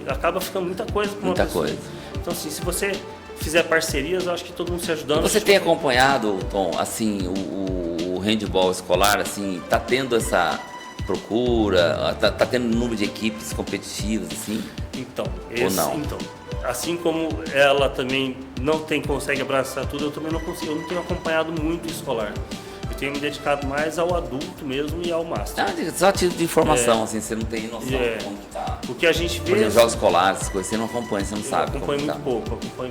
acaba ficando muita coisa para uma pessoa. Então, assim, se você fizer parcerias, eu acho que todo mundo se ajudando. E você tem acompanhado, Tom, assim, o handball escolar, assim, tá tendo essa procura, tá tendo número de equipes competitivas, assim? Então, ou não? Então, assim como ela também não consegue abraçar tudo, eu também não consigo, eu não tenho acompanhado muito o escolar. Eu tenho me dedicado mais ao adulto mesmo e ao Master. Só título de informação, assim, você não tem noção de como que tá. O que a gente vê... Por exemplo, jogos escolares, essas coisas, você não acompanha, você não sabe. Eu acompanho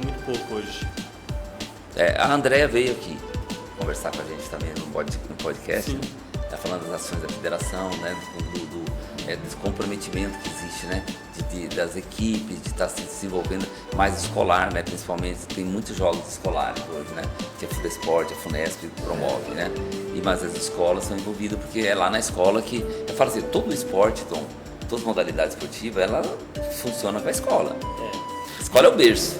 muito pouco hoje. A Andréia veio aqui conversar com a gente também no podcast. Sim. Tá falando das ações da federação, né, do comprometimento que existe, né, de das equipes, de estar se desenvolvendo mais escolar, né? Principalmente, tem muitos jogos escolares hoje, né? Que a Fudesport, a Funesp promove, né? Mas as escolas são envolvidas porque é lá na escola que, eu falo assim, todo o esporte, Tom, todas as modalidades esportivas, ela funciona com a escola. A escola é o berço.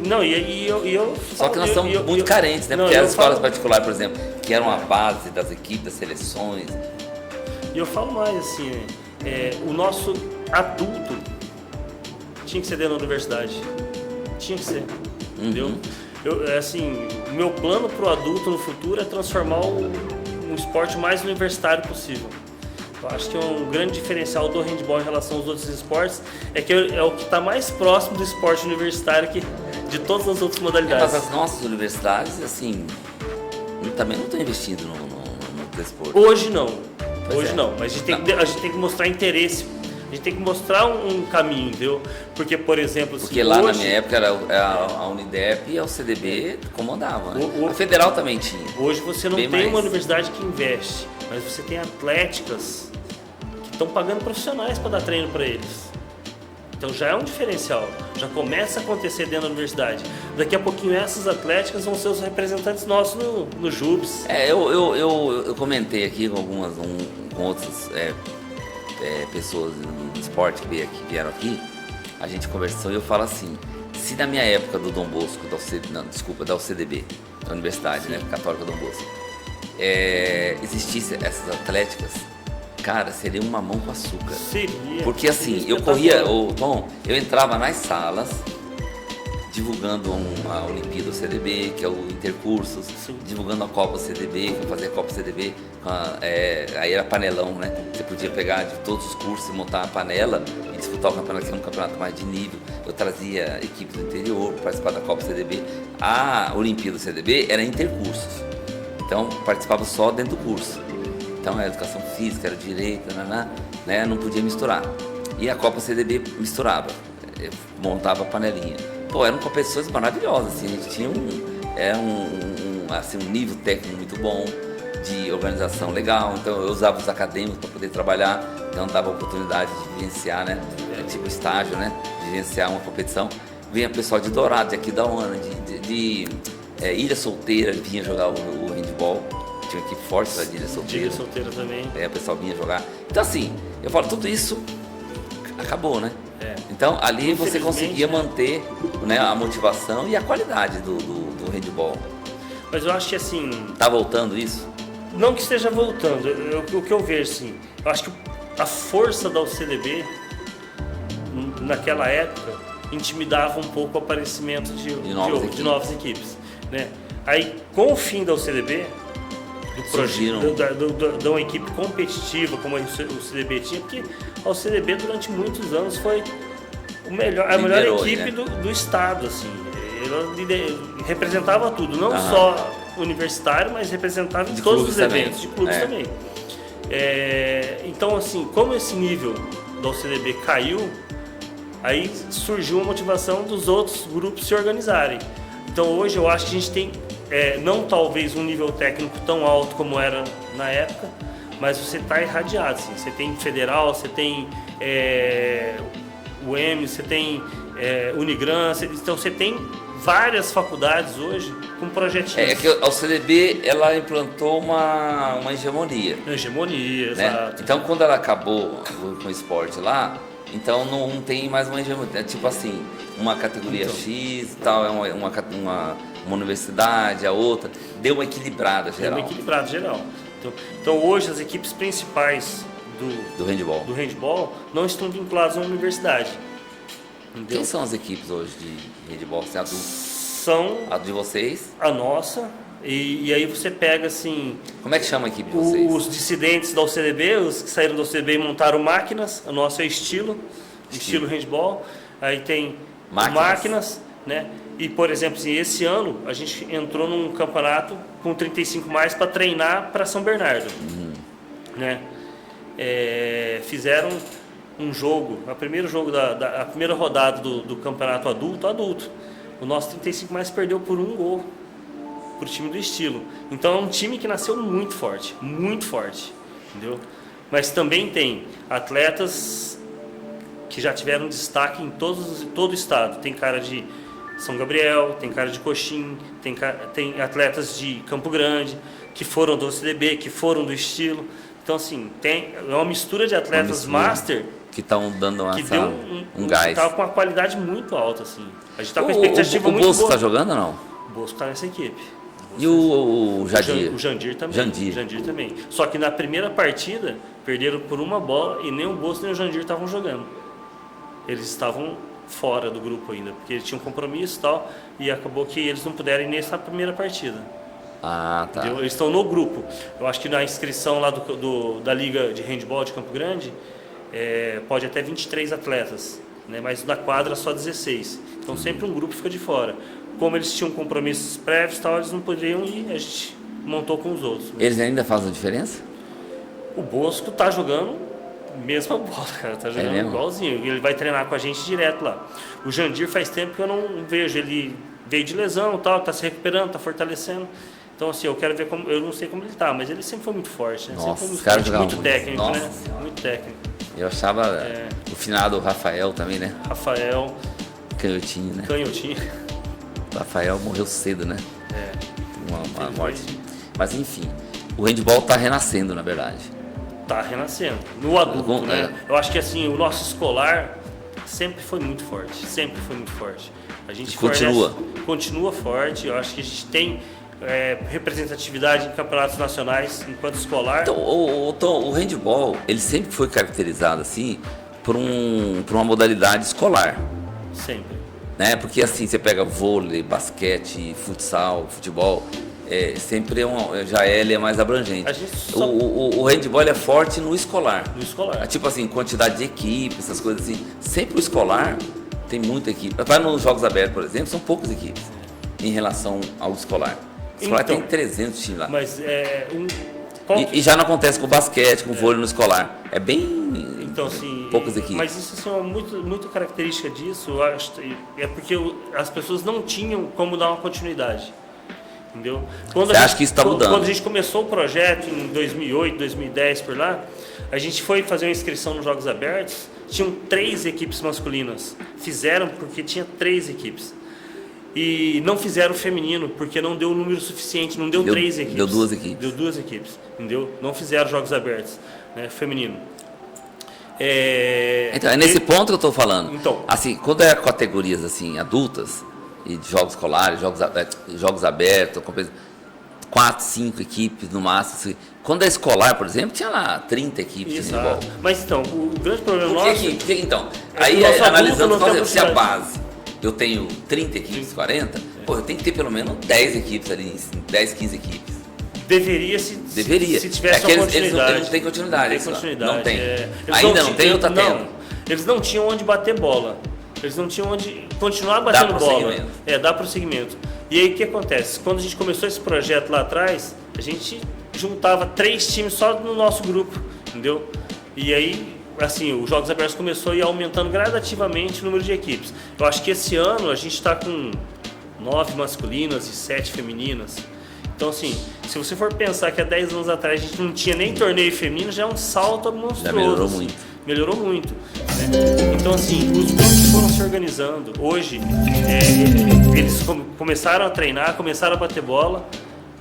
Não, e eu Só que nós estamos muito carentes, né? Porque as escolas particulares, por exemplo, que eram a base das equipes, das seleções. E eu falo mais assim, o nosso adulto tinha que ser dentro da universidade. Tinha que ser, entendeu? Assim, o meu plano para o adulto no futuro é transformar um esporte mais universitário possível. Eu acho que um grande diferencial do handball em relação aos outros esportes é que é o que está mais próximo do esporte universitário de todas as outras modalidades. Mas as nossas universidades, assim, também não estão investindo no desporto. Hoje não. Pois é. Não, mas a gente tem que mostrar interesse. A gente tem que mostrar um caminho, entendeu? Porque, por exemplo... Porque lá na minha época era a Unidep e a UCDB comandavam, né? A Federal também tinha. Hoje você não Bem tem mais. uma universidade que investe, mas você tem atléticas que estão pagando profissionais para dar treino para eles. Então já é um diferencial, já começa a acontecer dentro da universidade. Daqui a pouquinho essas atléticas vão ser os representantes nossos no JUBS. Eu comentei aqui com outras pessoas do esporte que vieram aqui, a gente conversou e eu falo assim, se na minha época do Dom Bosco, da UCDB, da Universidade, né, Católica Dom Bosco, existisse essas atléticas, cara, seria uma mão com açúcar. Seria. Porque assim, eu corria, eu entrava nas salas divulgando a Olimpíada CDB, que é o Intercursos, divulgando a Copa CDB, que eu fazia a Copa CDB, aí era panelão, né? Você podia pegar de todos os cursos e montar uma panela e disputar o campeonato, que era um campeonato mais de nível. Eu trazia equipes do interior para participar da Copa CDB. A Olimpíada CDB era Intercursos, então participava só dentro do curso. Então era educação física, era direito, né? Não podia misturar. E a Copa CDB misturava, montava a panelinha. Pô, eram competições maravilhosas, assim, a gente tinha um nível técnico muito bom, de organização legal, então eu usava os acadêmicos para poder trabalhar, então dava a oportunidade de vivenciar, né? Tipo estágio, né? De vivenciar uma competição. Vinha pessoal de Dourado, de aqui da UANA, de Ilha Solteira, vinha jogar o handball. Tinha aqui forte da Ilha Solteira. Ilha Solteira também. O pessoal vinha jogar. Então assim, eu falo, tudo isso acabou, né? Então ali você conseguia manter, né, a motivação e a qualidade do handball. Mas eu acho que assim... Tá voltando isso? Não que esteja voltando, o que eu vejo assim, eu acho que a força da UCDB naquela época intimidava um pouco o aparecimento de novas equipes, né? Aí com o fim da UCDB, de uma equipe competitiva como a UCDB tinha, porque a UCDB durante muitos anos foi a melhor equipe, né? do estado, assim. Ela representava tudo, não só universitário, mas representava em todos os eventos, de clubes também. Então, assim, como esse nível da UCDB caiu, aí surgiu a motivação dos outros grupos se organizarem. Então hoje eu acho que a gente tem, não talvez um nível técnico tão alto como era na época, mas você está irradiado, assim. Você tem Federal, você tem UEM, você tem Unigran, então você tem várias faculdades hoje com projetinhos. É que a UCDB, ela implantou uma hegemonia. Hegemonia, né? Exato. Então quando ela acabou com o esporte lá, então não tem mais uma hegemonia. É tipo assim, uma categoria X e tal, é uma universidade, a outra. Deu uma equilibrada geral. Deu uma equilibrada geral. Então hoje as equipes principais do handball não estão vinculadas a uma universidade. Entendeu? Quem são as equipes hoje de handball? Você é adulto? São a de vocês? A nossa. E aí você pega assim... Como é que chama a equipe de vocês? Os dissidentes da UCDB, os que saíram da UCDB e montaram máquinas. A nossa é estilo handball. Aí tem máquinas, né? E, por exemplo, assim, esse ano a gente entrou num campeonato com 35 mais para treinar para São Bernardo. Né? Fizeram um jogo, o primeiro jogo a primeira rodada do campeonato adulto. O nosso 35 mais perdeu por 1 gol para o time do estilo. Então é um time que nasceu muito forte, entendeu? Mas também tem atletas que já tiveram destaque em todo o estado. Tem cara de São Gabriel, tem cara de Coxim, tem atletas de Campo Grande, que foram do CDB, que foram do estilo. Então, assim, é uma mistura de atletas master que estão dando que deu um gás. Está com uma qualidade muito alta, assim. A gente está com uma expectativa muito boa. O Bosco está jogando ou não? O Bosco está nessa equipe. E o Jadir? O Jandir também. Jandir Também. Só que na primeira partida, perderam por uma bola e nem o Bosco nem o Jandir estavam jogando. Eles estavam fora do grupo ainda, porque eles tinham compromisso e tal, e acabou que eles não puderam ir nessa primeira partida. Ah, tá. Entendeu? Eles estão no grupo. Eu acho que na inscrição lá da Liga de Handball de Campo Grande, pode até 23 atletas, né? Mas na quadra só 16. Então sempre um grupo fica de fora. Como eles tinham compromissos prévios e tal, eles não poderiam ir, a gente montou com os outros. Eles ainda fazem diferença? O Bosco tá jogando mesma bola, cara, tá jogando igualzinho. Ele vai treinar com a gente direto lá. O Jandir faz tempo que eu não vejo, ele veio de lesão e tal, tá se recuperando, tá fortalecendo. Então, assim, eu quero ver como. Eu não sei como ele tá, mas ele sempre foi muito forte, né? Nossa, sempre foi muito técnico, Nossa né? Senhora. Muito técnico. Eu achava o finado Rafael também, né? Rafael. Canhotinho, né? Canhotinho. O Rafael morreu cedo, né? Uma morte. Mas, enfim, o handball tá renascendo, na verdade. Tá renascendo. No adulto, né? Eu acho que, assim, o nosso escolar sempre foi muito forte. Sempre foi muito forte. A gente continua forte. Eu acho que a gente tem representatividade em campeonatos nacionais enquanto escolar. Então, o handball, ele sempre foi caracterizado assim por uma modalidade escolar. Sempre. Né? Porque assim, você pega vôlei, basquete, futsal, futebol, sempre ele é mais abrangente. O handball é forte no escolar. No escolar. Tipo assim, quantidade de equipes, essas coisas assim. Sempre o escolar tem muita equipe. Vai nos Jogos Abertos, por exemplo, são poucas equipes em relação ao escolar. O escolar tem 300 times lá. Mas e já não acontece com o basquete, com o vôlei no escolar. É bem então, assim, poucas equipes. Mas isso assim, é muito característica disso, eu acho, é porque as pessoas não tinham como dar uma continuidade. Entendeu? Você acha que isso está mudando? Quando a gente começou o projeto em 2008, 2010, por lá, a gente foi fazer uma inscrição nos Jogos Abertos, tinham 3 equipes masculinas. Fizeram porque tinha 3 equipes. E não fizeram feminino, porque não deu o número suficiente, não deu 3 equipes. Deu 2 equipes. Deu 2 equipes, entendeu? Não fizeram Jogos Abertos, né, feminino. Então, é nesse ponto que eu estou falando. Então, assim, quando é categorias assim, adultas, e de jogos escolares, jogos abertos, 4, 5 equipes no máximo. Assim. Quando é escolar, por exemplo, tinha lá 30 equipes de handball. Mas então, o grande problema nosso... Então, aí analisando se a base, eu tenho 30 equipes, 40, eu tenho que ter pelo menos 10 equipes ali, 10, 15 equipes. Deveria se tivesse uma continuidade. Eles não têm continuidade. Não tem. Ainda não tem ou está tendo? Eles não tinham onde bater bola. Eles não tinham onde continuar batendo bola. Dá prosseguimento. E aí o que acontece? Quando a gente começou esse projeto lá atrás, a gente juntava 3 times só no nosso grupo, entendeu? E aí, assim, os Jogos Abertos começou a ir aumentando gradativamente o número de equipes. Eu acho que esse ano a gente está com 9 masculinas e 7 femininas. Então, assim, se você for pensar que há 10 anos atrás a gente não tinha nem torneio feminino, já é um salto monstruoso. Já melhorou muito. Melhorou muito. Né? Então, assim, os grupos foram se organizando. Hoje, eles começaram a treinar, começaram a bater bola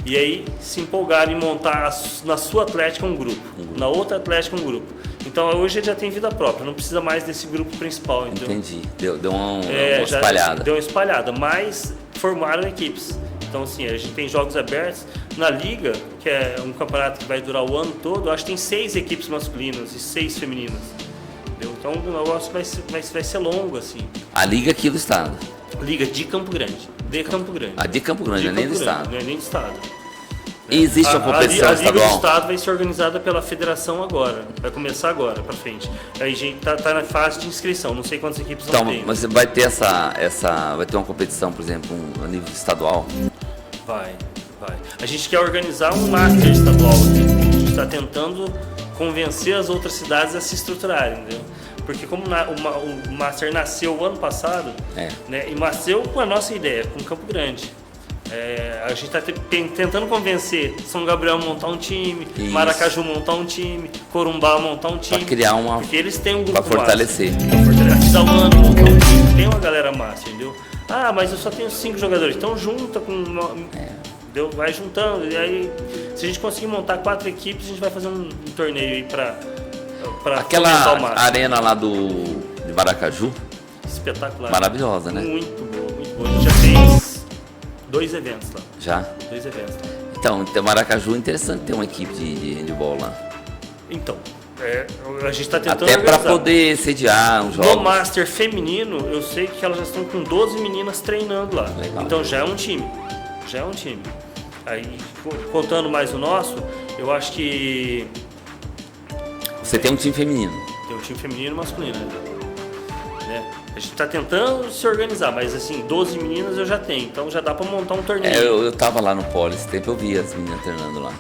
e aí se empolgaram em montar na sua atlética um grupo, na outra atlética um grupo. Então, hoje ele já tem vida própria, não precisa mais desse grupo principal. Entendeu? Entendi. Deu uma espalhada. Deu uma espalhada, mas formaram equipes. Então, assim, a gente tem Jogos Abertos. Na Liga, que é um campeonato que vai durar o ano todo, eu acho que tem 6 equipes masculinas e 6 femininas. Entendeu? Então, o negócio vai ser longo, assim. A Liga aqui do Estado? Liga de Campo Grande. De Campo Grande. A de Campo Grande, não é nem do Estado? Não é nem do Estado. E existe uma competição estadual? A Liga do Estado vai ser organizada pela federação agora. Vai começar agora, pra frente. Aí a gente tá na fase de inscrição. Não sei quantas equipes vão ter. Mas vai ter vai ter uma competição, por exemplo, a nível estadual? Vai. A gente quer organizar um Master estadual. A gente está tentando convencer as outras cidades a se estruturarem, entendeu? Porque como o Master nasceu o ano passado, né, e nasceu com a nossa ideia, com Campo Grande. A gente está tentando convencer São Gabriel a montar um time, Maracaju montar um time, Corumbá montar um time. Para criar porque eles têm um grupo para fortalecer. finalizar o ano, montar um time. Tem uma galera massa, entendeu? Ah, mas eu só tenho 5 jogadores. Então junta com... Entendeu? Vai juntando. E aí, se a gente conseguir montar 4 equipes, a gente vai fazer um torneio aí pra Aquela fomentar o máximo. arena lá de Maracaju, Espetacular. maravilhosa, né? Muito boa, muito boa. A gente já fez 2 eventos lá. Já? 2 eventos lá. Então, Maracaju é interessante ter uma equipe de handball lá. Então, a gente está tentando Até para organizar. poder sediar um No jogo. Master feminino, eu sei que elas já estão com 12 meninas treinando lá. Legal. Então já é um time. Já é um time. Aí, contando mais o nosso, eu acho que Você tem um time feminino. tem um time feminino e masculino. Né? A gente está tentando se organizar, mas assim, 12 meninas eu já tenho. Então já dá para montar um torneio. Eu tava lá no Poli esse tempo, eu vi as meninas treinando lá.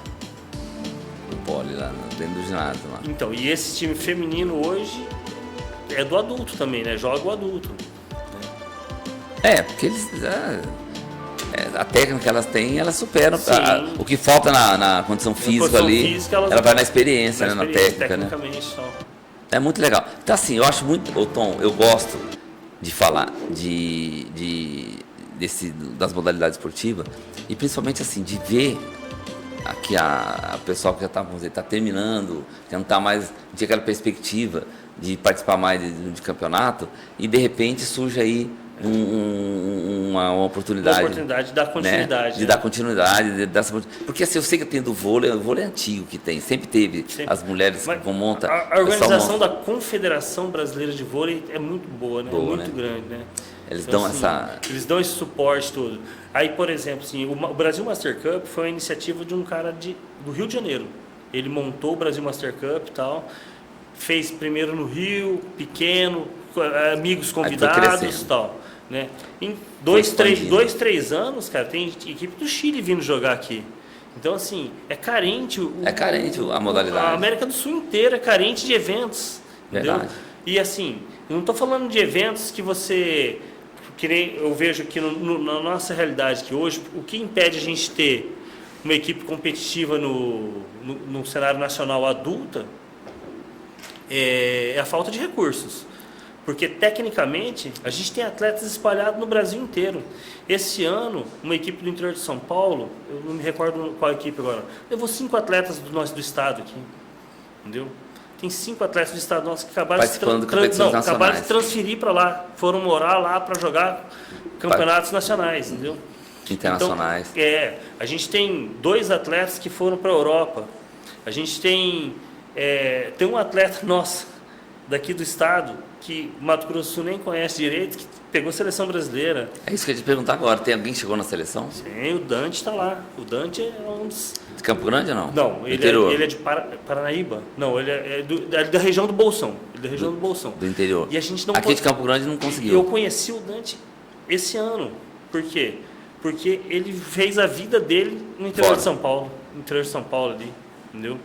No Poli, lá dentro do ginásio lá. Então, e esse time feminino hoje é do adulto também, né? Joga o adulto. Porque eles. A técnica que elas têm, elas superam. Sim. O que falta na condição física condição ali, física, ela vai na experiência, né, na experiência, técnica, né? tecnicamente, então. É muito legal. Então, assim, eu acho muito. Ô, Tom, eu gosto de falar das modalidades esportivas e principalmente, assim, de ver aqui a pessoal que já está terminando, que não está mais, não tinha aquela perspectiva de participar mais de campeonato e de repente surge aí uma oportunidade. Uma oportunidade de dar continuidade. Né? De dar continuidade. Porque assim, eu sei que tem do vôlei, o vôlei é antigo que tem, sempre teve as mulheres que vão montar. A organização da Confederação Brasileira de Vôlei é muito boa, né? Boa, muito grande, né? Eles Então, dão assim, eles dão esse suporte todo. Aí, por exemplo, assim, o Brasil Master Cup foi uma iniciativa de um cara do Rio de Janeiro. Ele montou o Brasil Master Cup e tal, fez primeiro no Rio, pequeno, amigos convidados e tal. Né? Em 2, 3 anos, cara, tem equipe do Chile vindo jogar aqui. Então, assim, é carente. A modalidade. A América do Sul inteira é carente de eventos. Verdade. Entendeu? E assim, eu não estou falando de eventos que você... Que nem eu vejo aqui na nossa realidade, que hoje, o que impede a gente ter uma equipe competitiva no cenário nacional adulta é a falta de recursos. Porque, tecnicamente, a gente tem atletas espalhados no Brasil inteiro. Esse ano, uma equipe do interior de São Paulo, eu não me recordo qual equipe agora, levou 5 atletas do estado aqui. Entendeu? Tem 5 atletas do estado nosso que acabaram de transferir para lá. Foram morar lá para jogar campeonatos nacionais, entendeu? Internacionais. Então, a gente tem 2 atletas que foram para a Europa. A gente tem um atleta nosso daqui do estado que Mato Grosso do Sul nem conhece direito, que pegou a seleção brasileira. É isso que eu ia te perguntar agora. Tem alguém que chegou na seleção? Sim, o Dante está lá. O Dante é um dos... De Campo Grande ou não? Não, ele é de Paranaíba. Não, ele é da região do Bolsão. Ele é da região do Bolsão. Do interior. E a gente não Aqui de Campo Grande não conseguiu. Eu conheci o Dante esse ano. Por quê? Porque ele fez a vida dele no interior de São Paulo. No interior de São Paulo ali. Entendeu?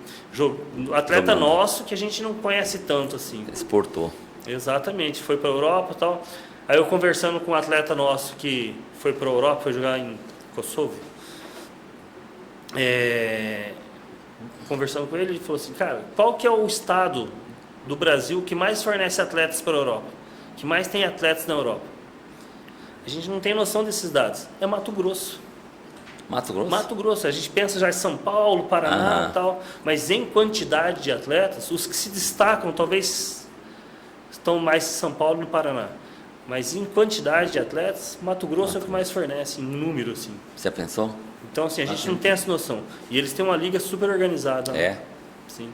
Atleta nosso que a gente não conhece tanto assim. Exportou. Exatamente. Foi para a Europa e tal. Aí eu conversando com um atleta nosso que foi para a Europa, foi jogar em Kosovo. Conversando com ele, ele falou assim, cara, qual que é o estado do Brasil que mais fornece atletas para a Europa? Que mais tem atletas na Europa? A gente não tem noção desses dados. É Mato Grosso. Mato Grosso? Mato Grosso. A gente pensa já em São Paulo, Paraná e tal, mas em quantidade de atletas, os que se destacam talvez estão mais em São Paulo e no Paraná. Mas em quantidade de atletas, Mato Grosso é o que mais fornece, em número, assim. Você pensou? Então, assim, a gente não tem essa noção. E eles têm uma liga super organizada. É? Sim.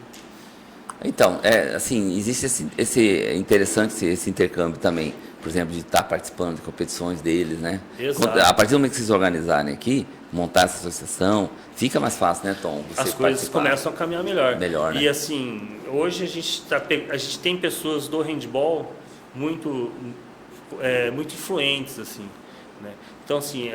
Então, assim, existe esse interessante esse intercâmbio também, por exemplo, de estar participando de competições deles, né? Exato. A partir do momento que vocês organizarem aqui, montar essa associação, fica mais fácil, né, Tom? Você as coisas começam a caminhar melhor. Melhor, né? E assim, hoje a gente tem pessoas do handball muito influentes, assim, né? Então, assim,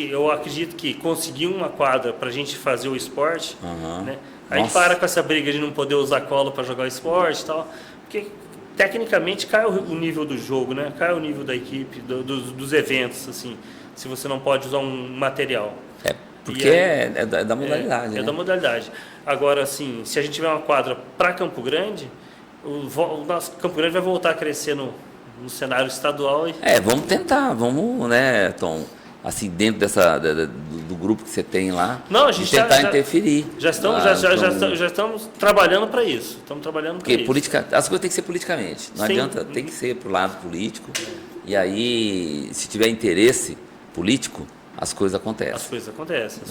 eu acredito que conseguir uma quadra para a gente fazer o esporte, né? Aí para com essa briga de não poder usar colo para jogar o esporte e tal, porque tecnicamente cai o nível do jogo, né? Cai o nível da equipe, dos eventos, assim, se você não pode usar um material. Porque é da modalidade, né? É da modalidade. Agora, assim, se a gente tiver uma quadra para Campo Grande, o nosso Campo Grande vai voltar a crescer no no cenário estadual. Vamos tentar, vamos, né, Tom? Assim, dentro do grupo que você tem lá, não, a gente tentar interferir. Já estamos trabalhando para isso. Estamos trabalhando para isso. As coisas têm que ser politicamente. Não adianta, tem que ser para o lado político. E aí, se tiver interesse político, as coisas acontecem. As coisas acontecem.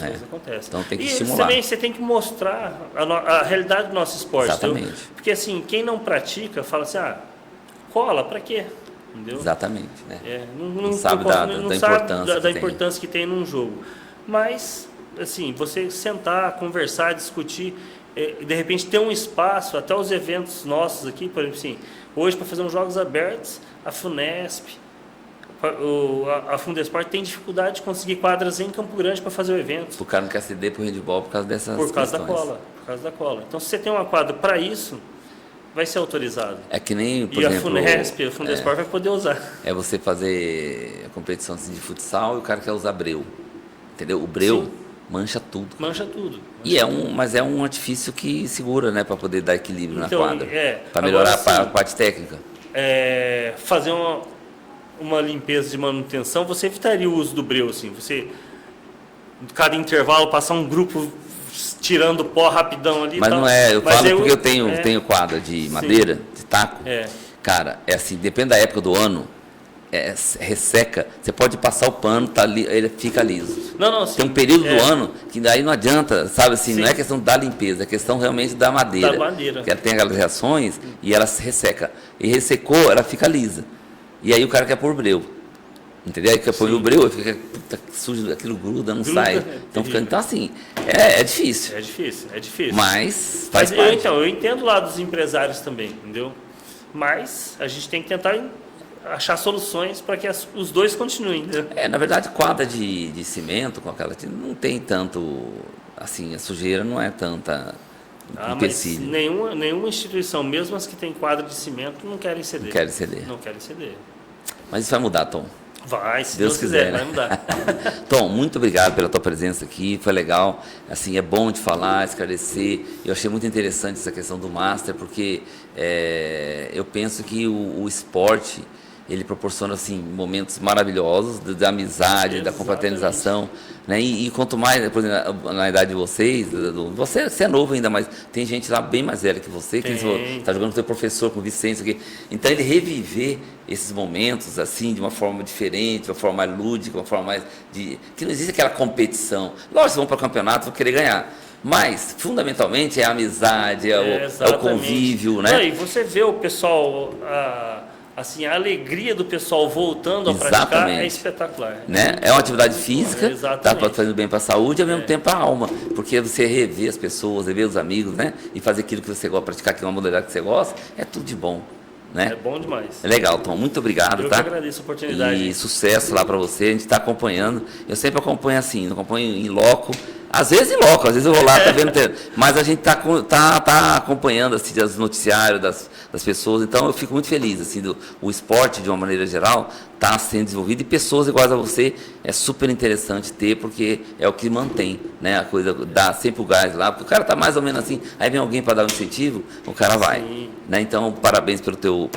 Então tem que e estimular. Também você tem que mostrar a realidade do nosso esporte. Exatamente. Entendeu? Porque assim, quem não pratica fala assim, cola, para quê? Entendeu? Exatamente. Né? Não sabe da importância que tem num jogo. Mas, assim, você sentar, conversar, discutir, de repente ter um espaço, até os eventos nossos aqui, por exemplo, assim, hoje para fazer uns jogos abertos, a Funesp, a Fundesport tem dificuldade de conseguir quadras em Campo Grande para fazer o evento. O cara não quer ceder para o handball por causa dessas Por causa questões. Por causa da cola. Então, se você tem uma quadra para isso, vai ser autorizado. É que nem, por exemplo... exemplo... a Fundesport vai poder usar. É você fazer a competição assim, de futsal e o cara quer usar breu. Entendeu? O breu mancha tudo. Mancha tudo. Mas é um artifício que segura, né? Para poder dar equilíbrio então, na quadra. Para melhorar a parte técnica. Fazer uma limpeza de manutenção, você evitaria o uso do breu, assim. Você, cada intervalo, passar um grupo tirando pó rapidão ali. Mas não é, eu falo porque eu tenho quadra de madeira, de taco. Cara, é assim, depende da época do ano, resseca, você pode passar o pano, ele fica liso. Sim. Tem um período do ano que daí não adianta, sabe assim, não é questão da limpeza, é questão realmente da madeira. Porque ela tem aquelas reações e ela se resseca. E ressecou, ela fica lisa. E aí o cara quer pôr breu. Entendeu? Aí quer pôr o breu, fica sujo, aquilo gruda, não sai. Então assim, é difícil. É difícil. Mas faz parte. Então, eu entendo lá dos empresários também, entendeu? Mas a gente tem que tentar achar soluções para que os dois continuem. Entendeu? Na verdade, quadra de cimento com aquela não tem tanto, assim, a sujeira não é tanta empecilho. Mas nenhuma instituição, mesmo as que tem quadra de cimento, não querem ceder. Não querem ceder. Mas isso vai mudar, Tom. Vai, se Deus quiser, vai mudar. Tom, muito obrigado pela tua presença aqui, foi legal, assim, é bom de falar, esclarecer, eu achei muito interessante essa questão do Master, porque eu penso que o esporte, ele proporciona, assim, momentos maravilhosos da amizade, da confraternização, né? E quanto mais, por exemplo, na idade de vocês, você é novo ainda, mas tem gente lá bem mais velha que você, que está jogando com o seu professor, com o Vicente, aqui. Então ele reviver esses momentos, assim, de uma forma diferente, de uma forma mais lúdica, uma forma mais que não existe aquela competição. Lógico, vão para o campeonato, vão querer ganhar. Mas, fundamentalmente, é a amizade, é o convívio, né? E você vê o pessoal... Assim, a alegria do pessoal voltando a praticar é espetacular. Né? É uma atividade física, está fazendo bem para a saúde e ao mesmo tempo para a alma. Porque você rever as pessoas, rever os amigos, né? E fazer aquilo que você gosta, praticar aquilo, uma modalidade que você gosta, é tudo de bom. Né? É bom demais. É legal, Tom. Muito obrigado. Eu que agradeço a oportunidade. E sucesso lá para você. A gente está acompanhando. Eu sempre acompanho assim, não acompanho em loco. Às vezes em loco, às vezes eu vou lá, tá vendo? Mas a gente tá acompanhando assim, os noticiários das pessoas, então eu fico muito feliz, assim, o esporte, de uma maneira geral, está sendo desenvolvido e pessoas iguais a você é super interessante ter, porque é o que mantém, né? A coisa dá sempre o gás lá, porque o cara tá mais ou menos assim, aí vem alguém para dar um incentivo, o cara vai. Né? Então, parabéns pelo teu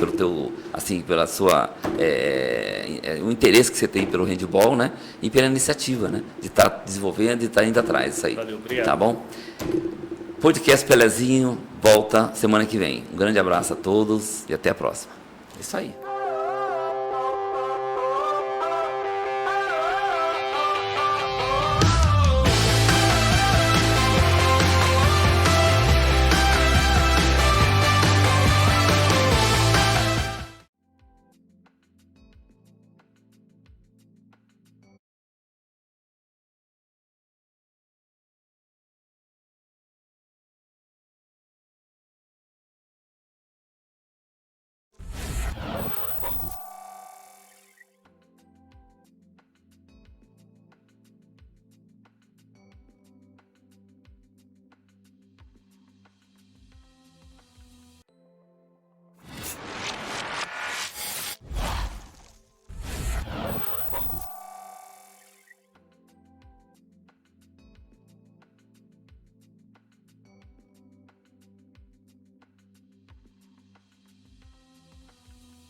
assim, pela sua o interesse que você tem pelo handball, né? E pela iniciativa, né? De estar desenvolvendo e estar indo atrás disso aí. Valeu, obrigado. Tá bom? Podcast Pelezinho volta semana que vem. Um grande abraço a todos e até a próxima. É isso aí.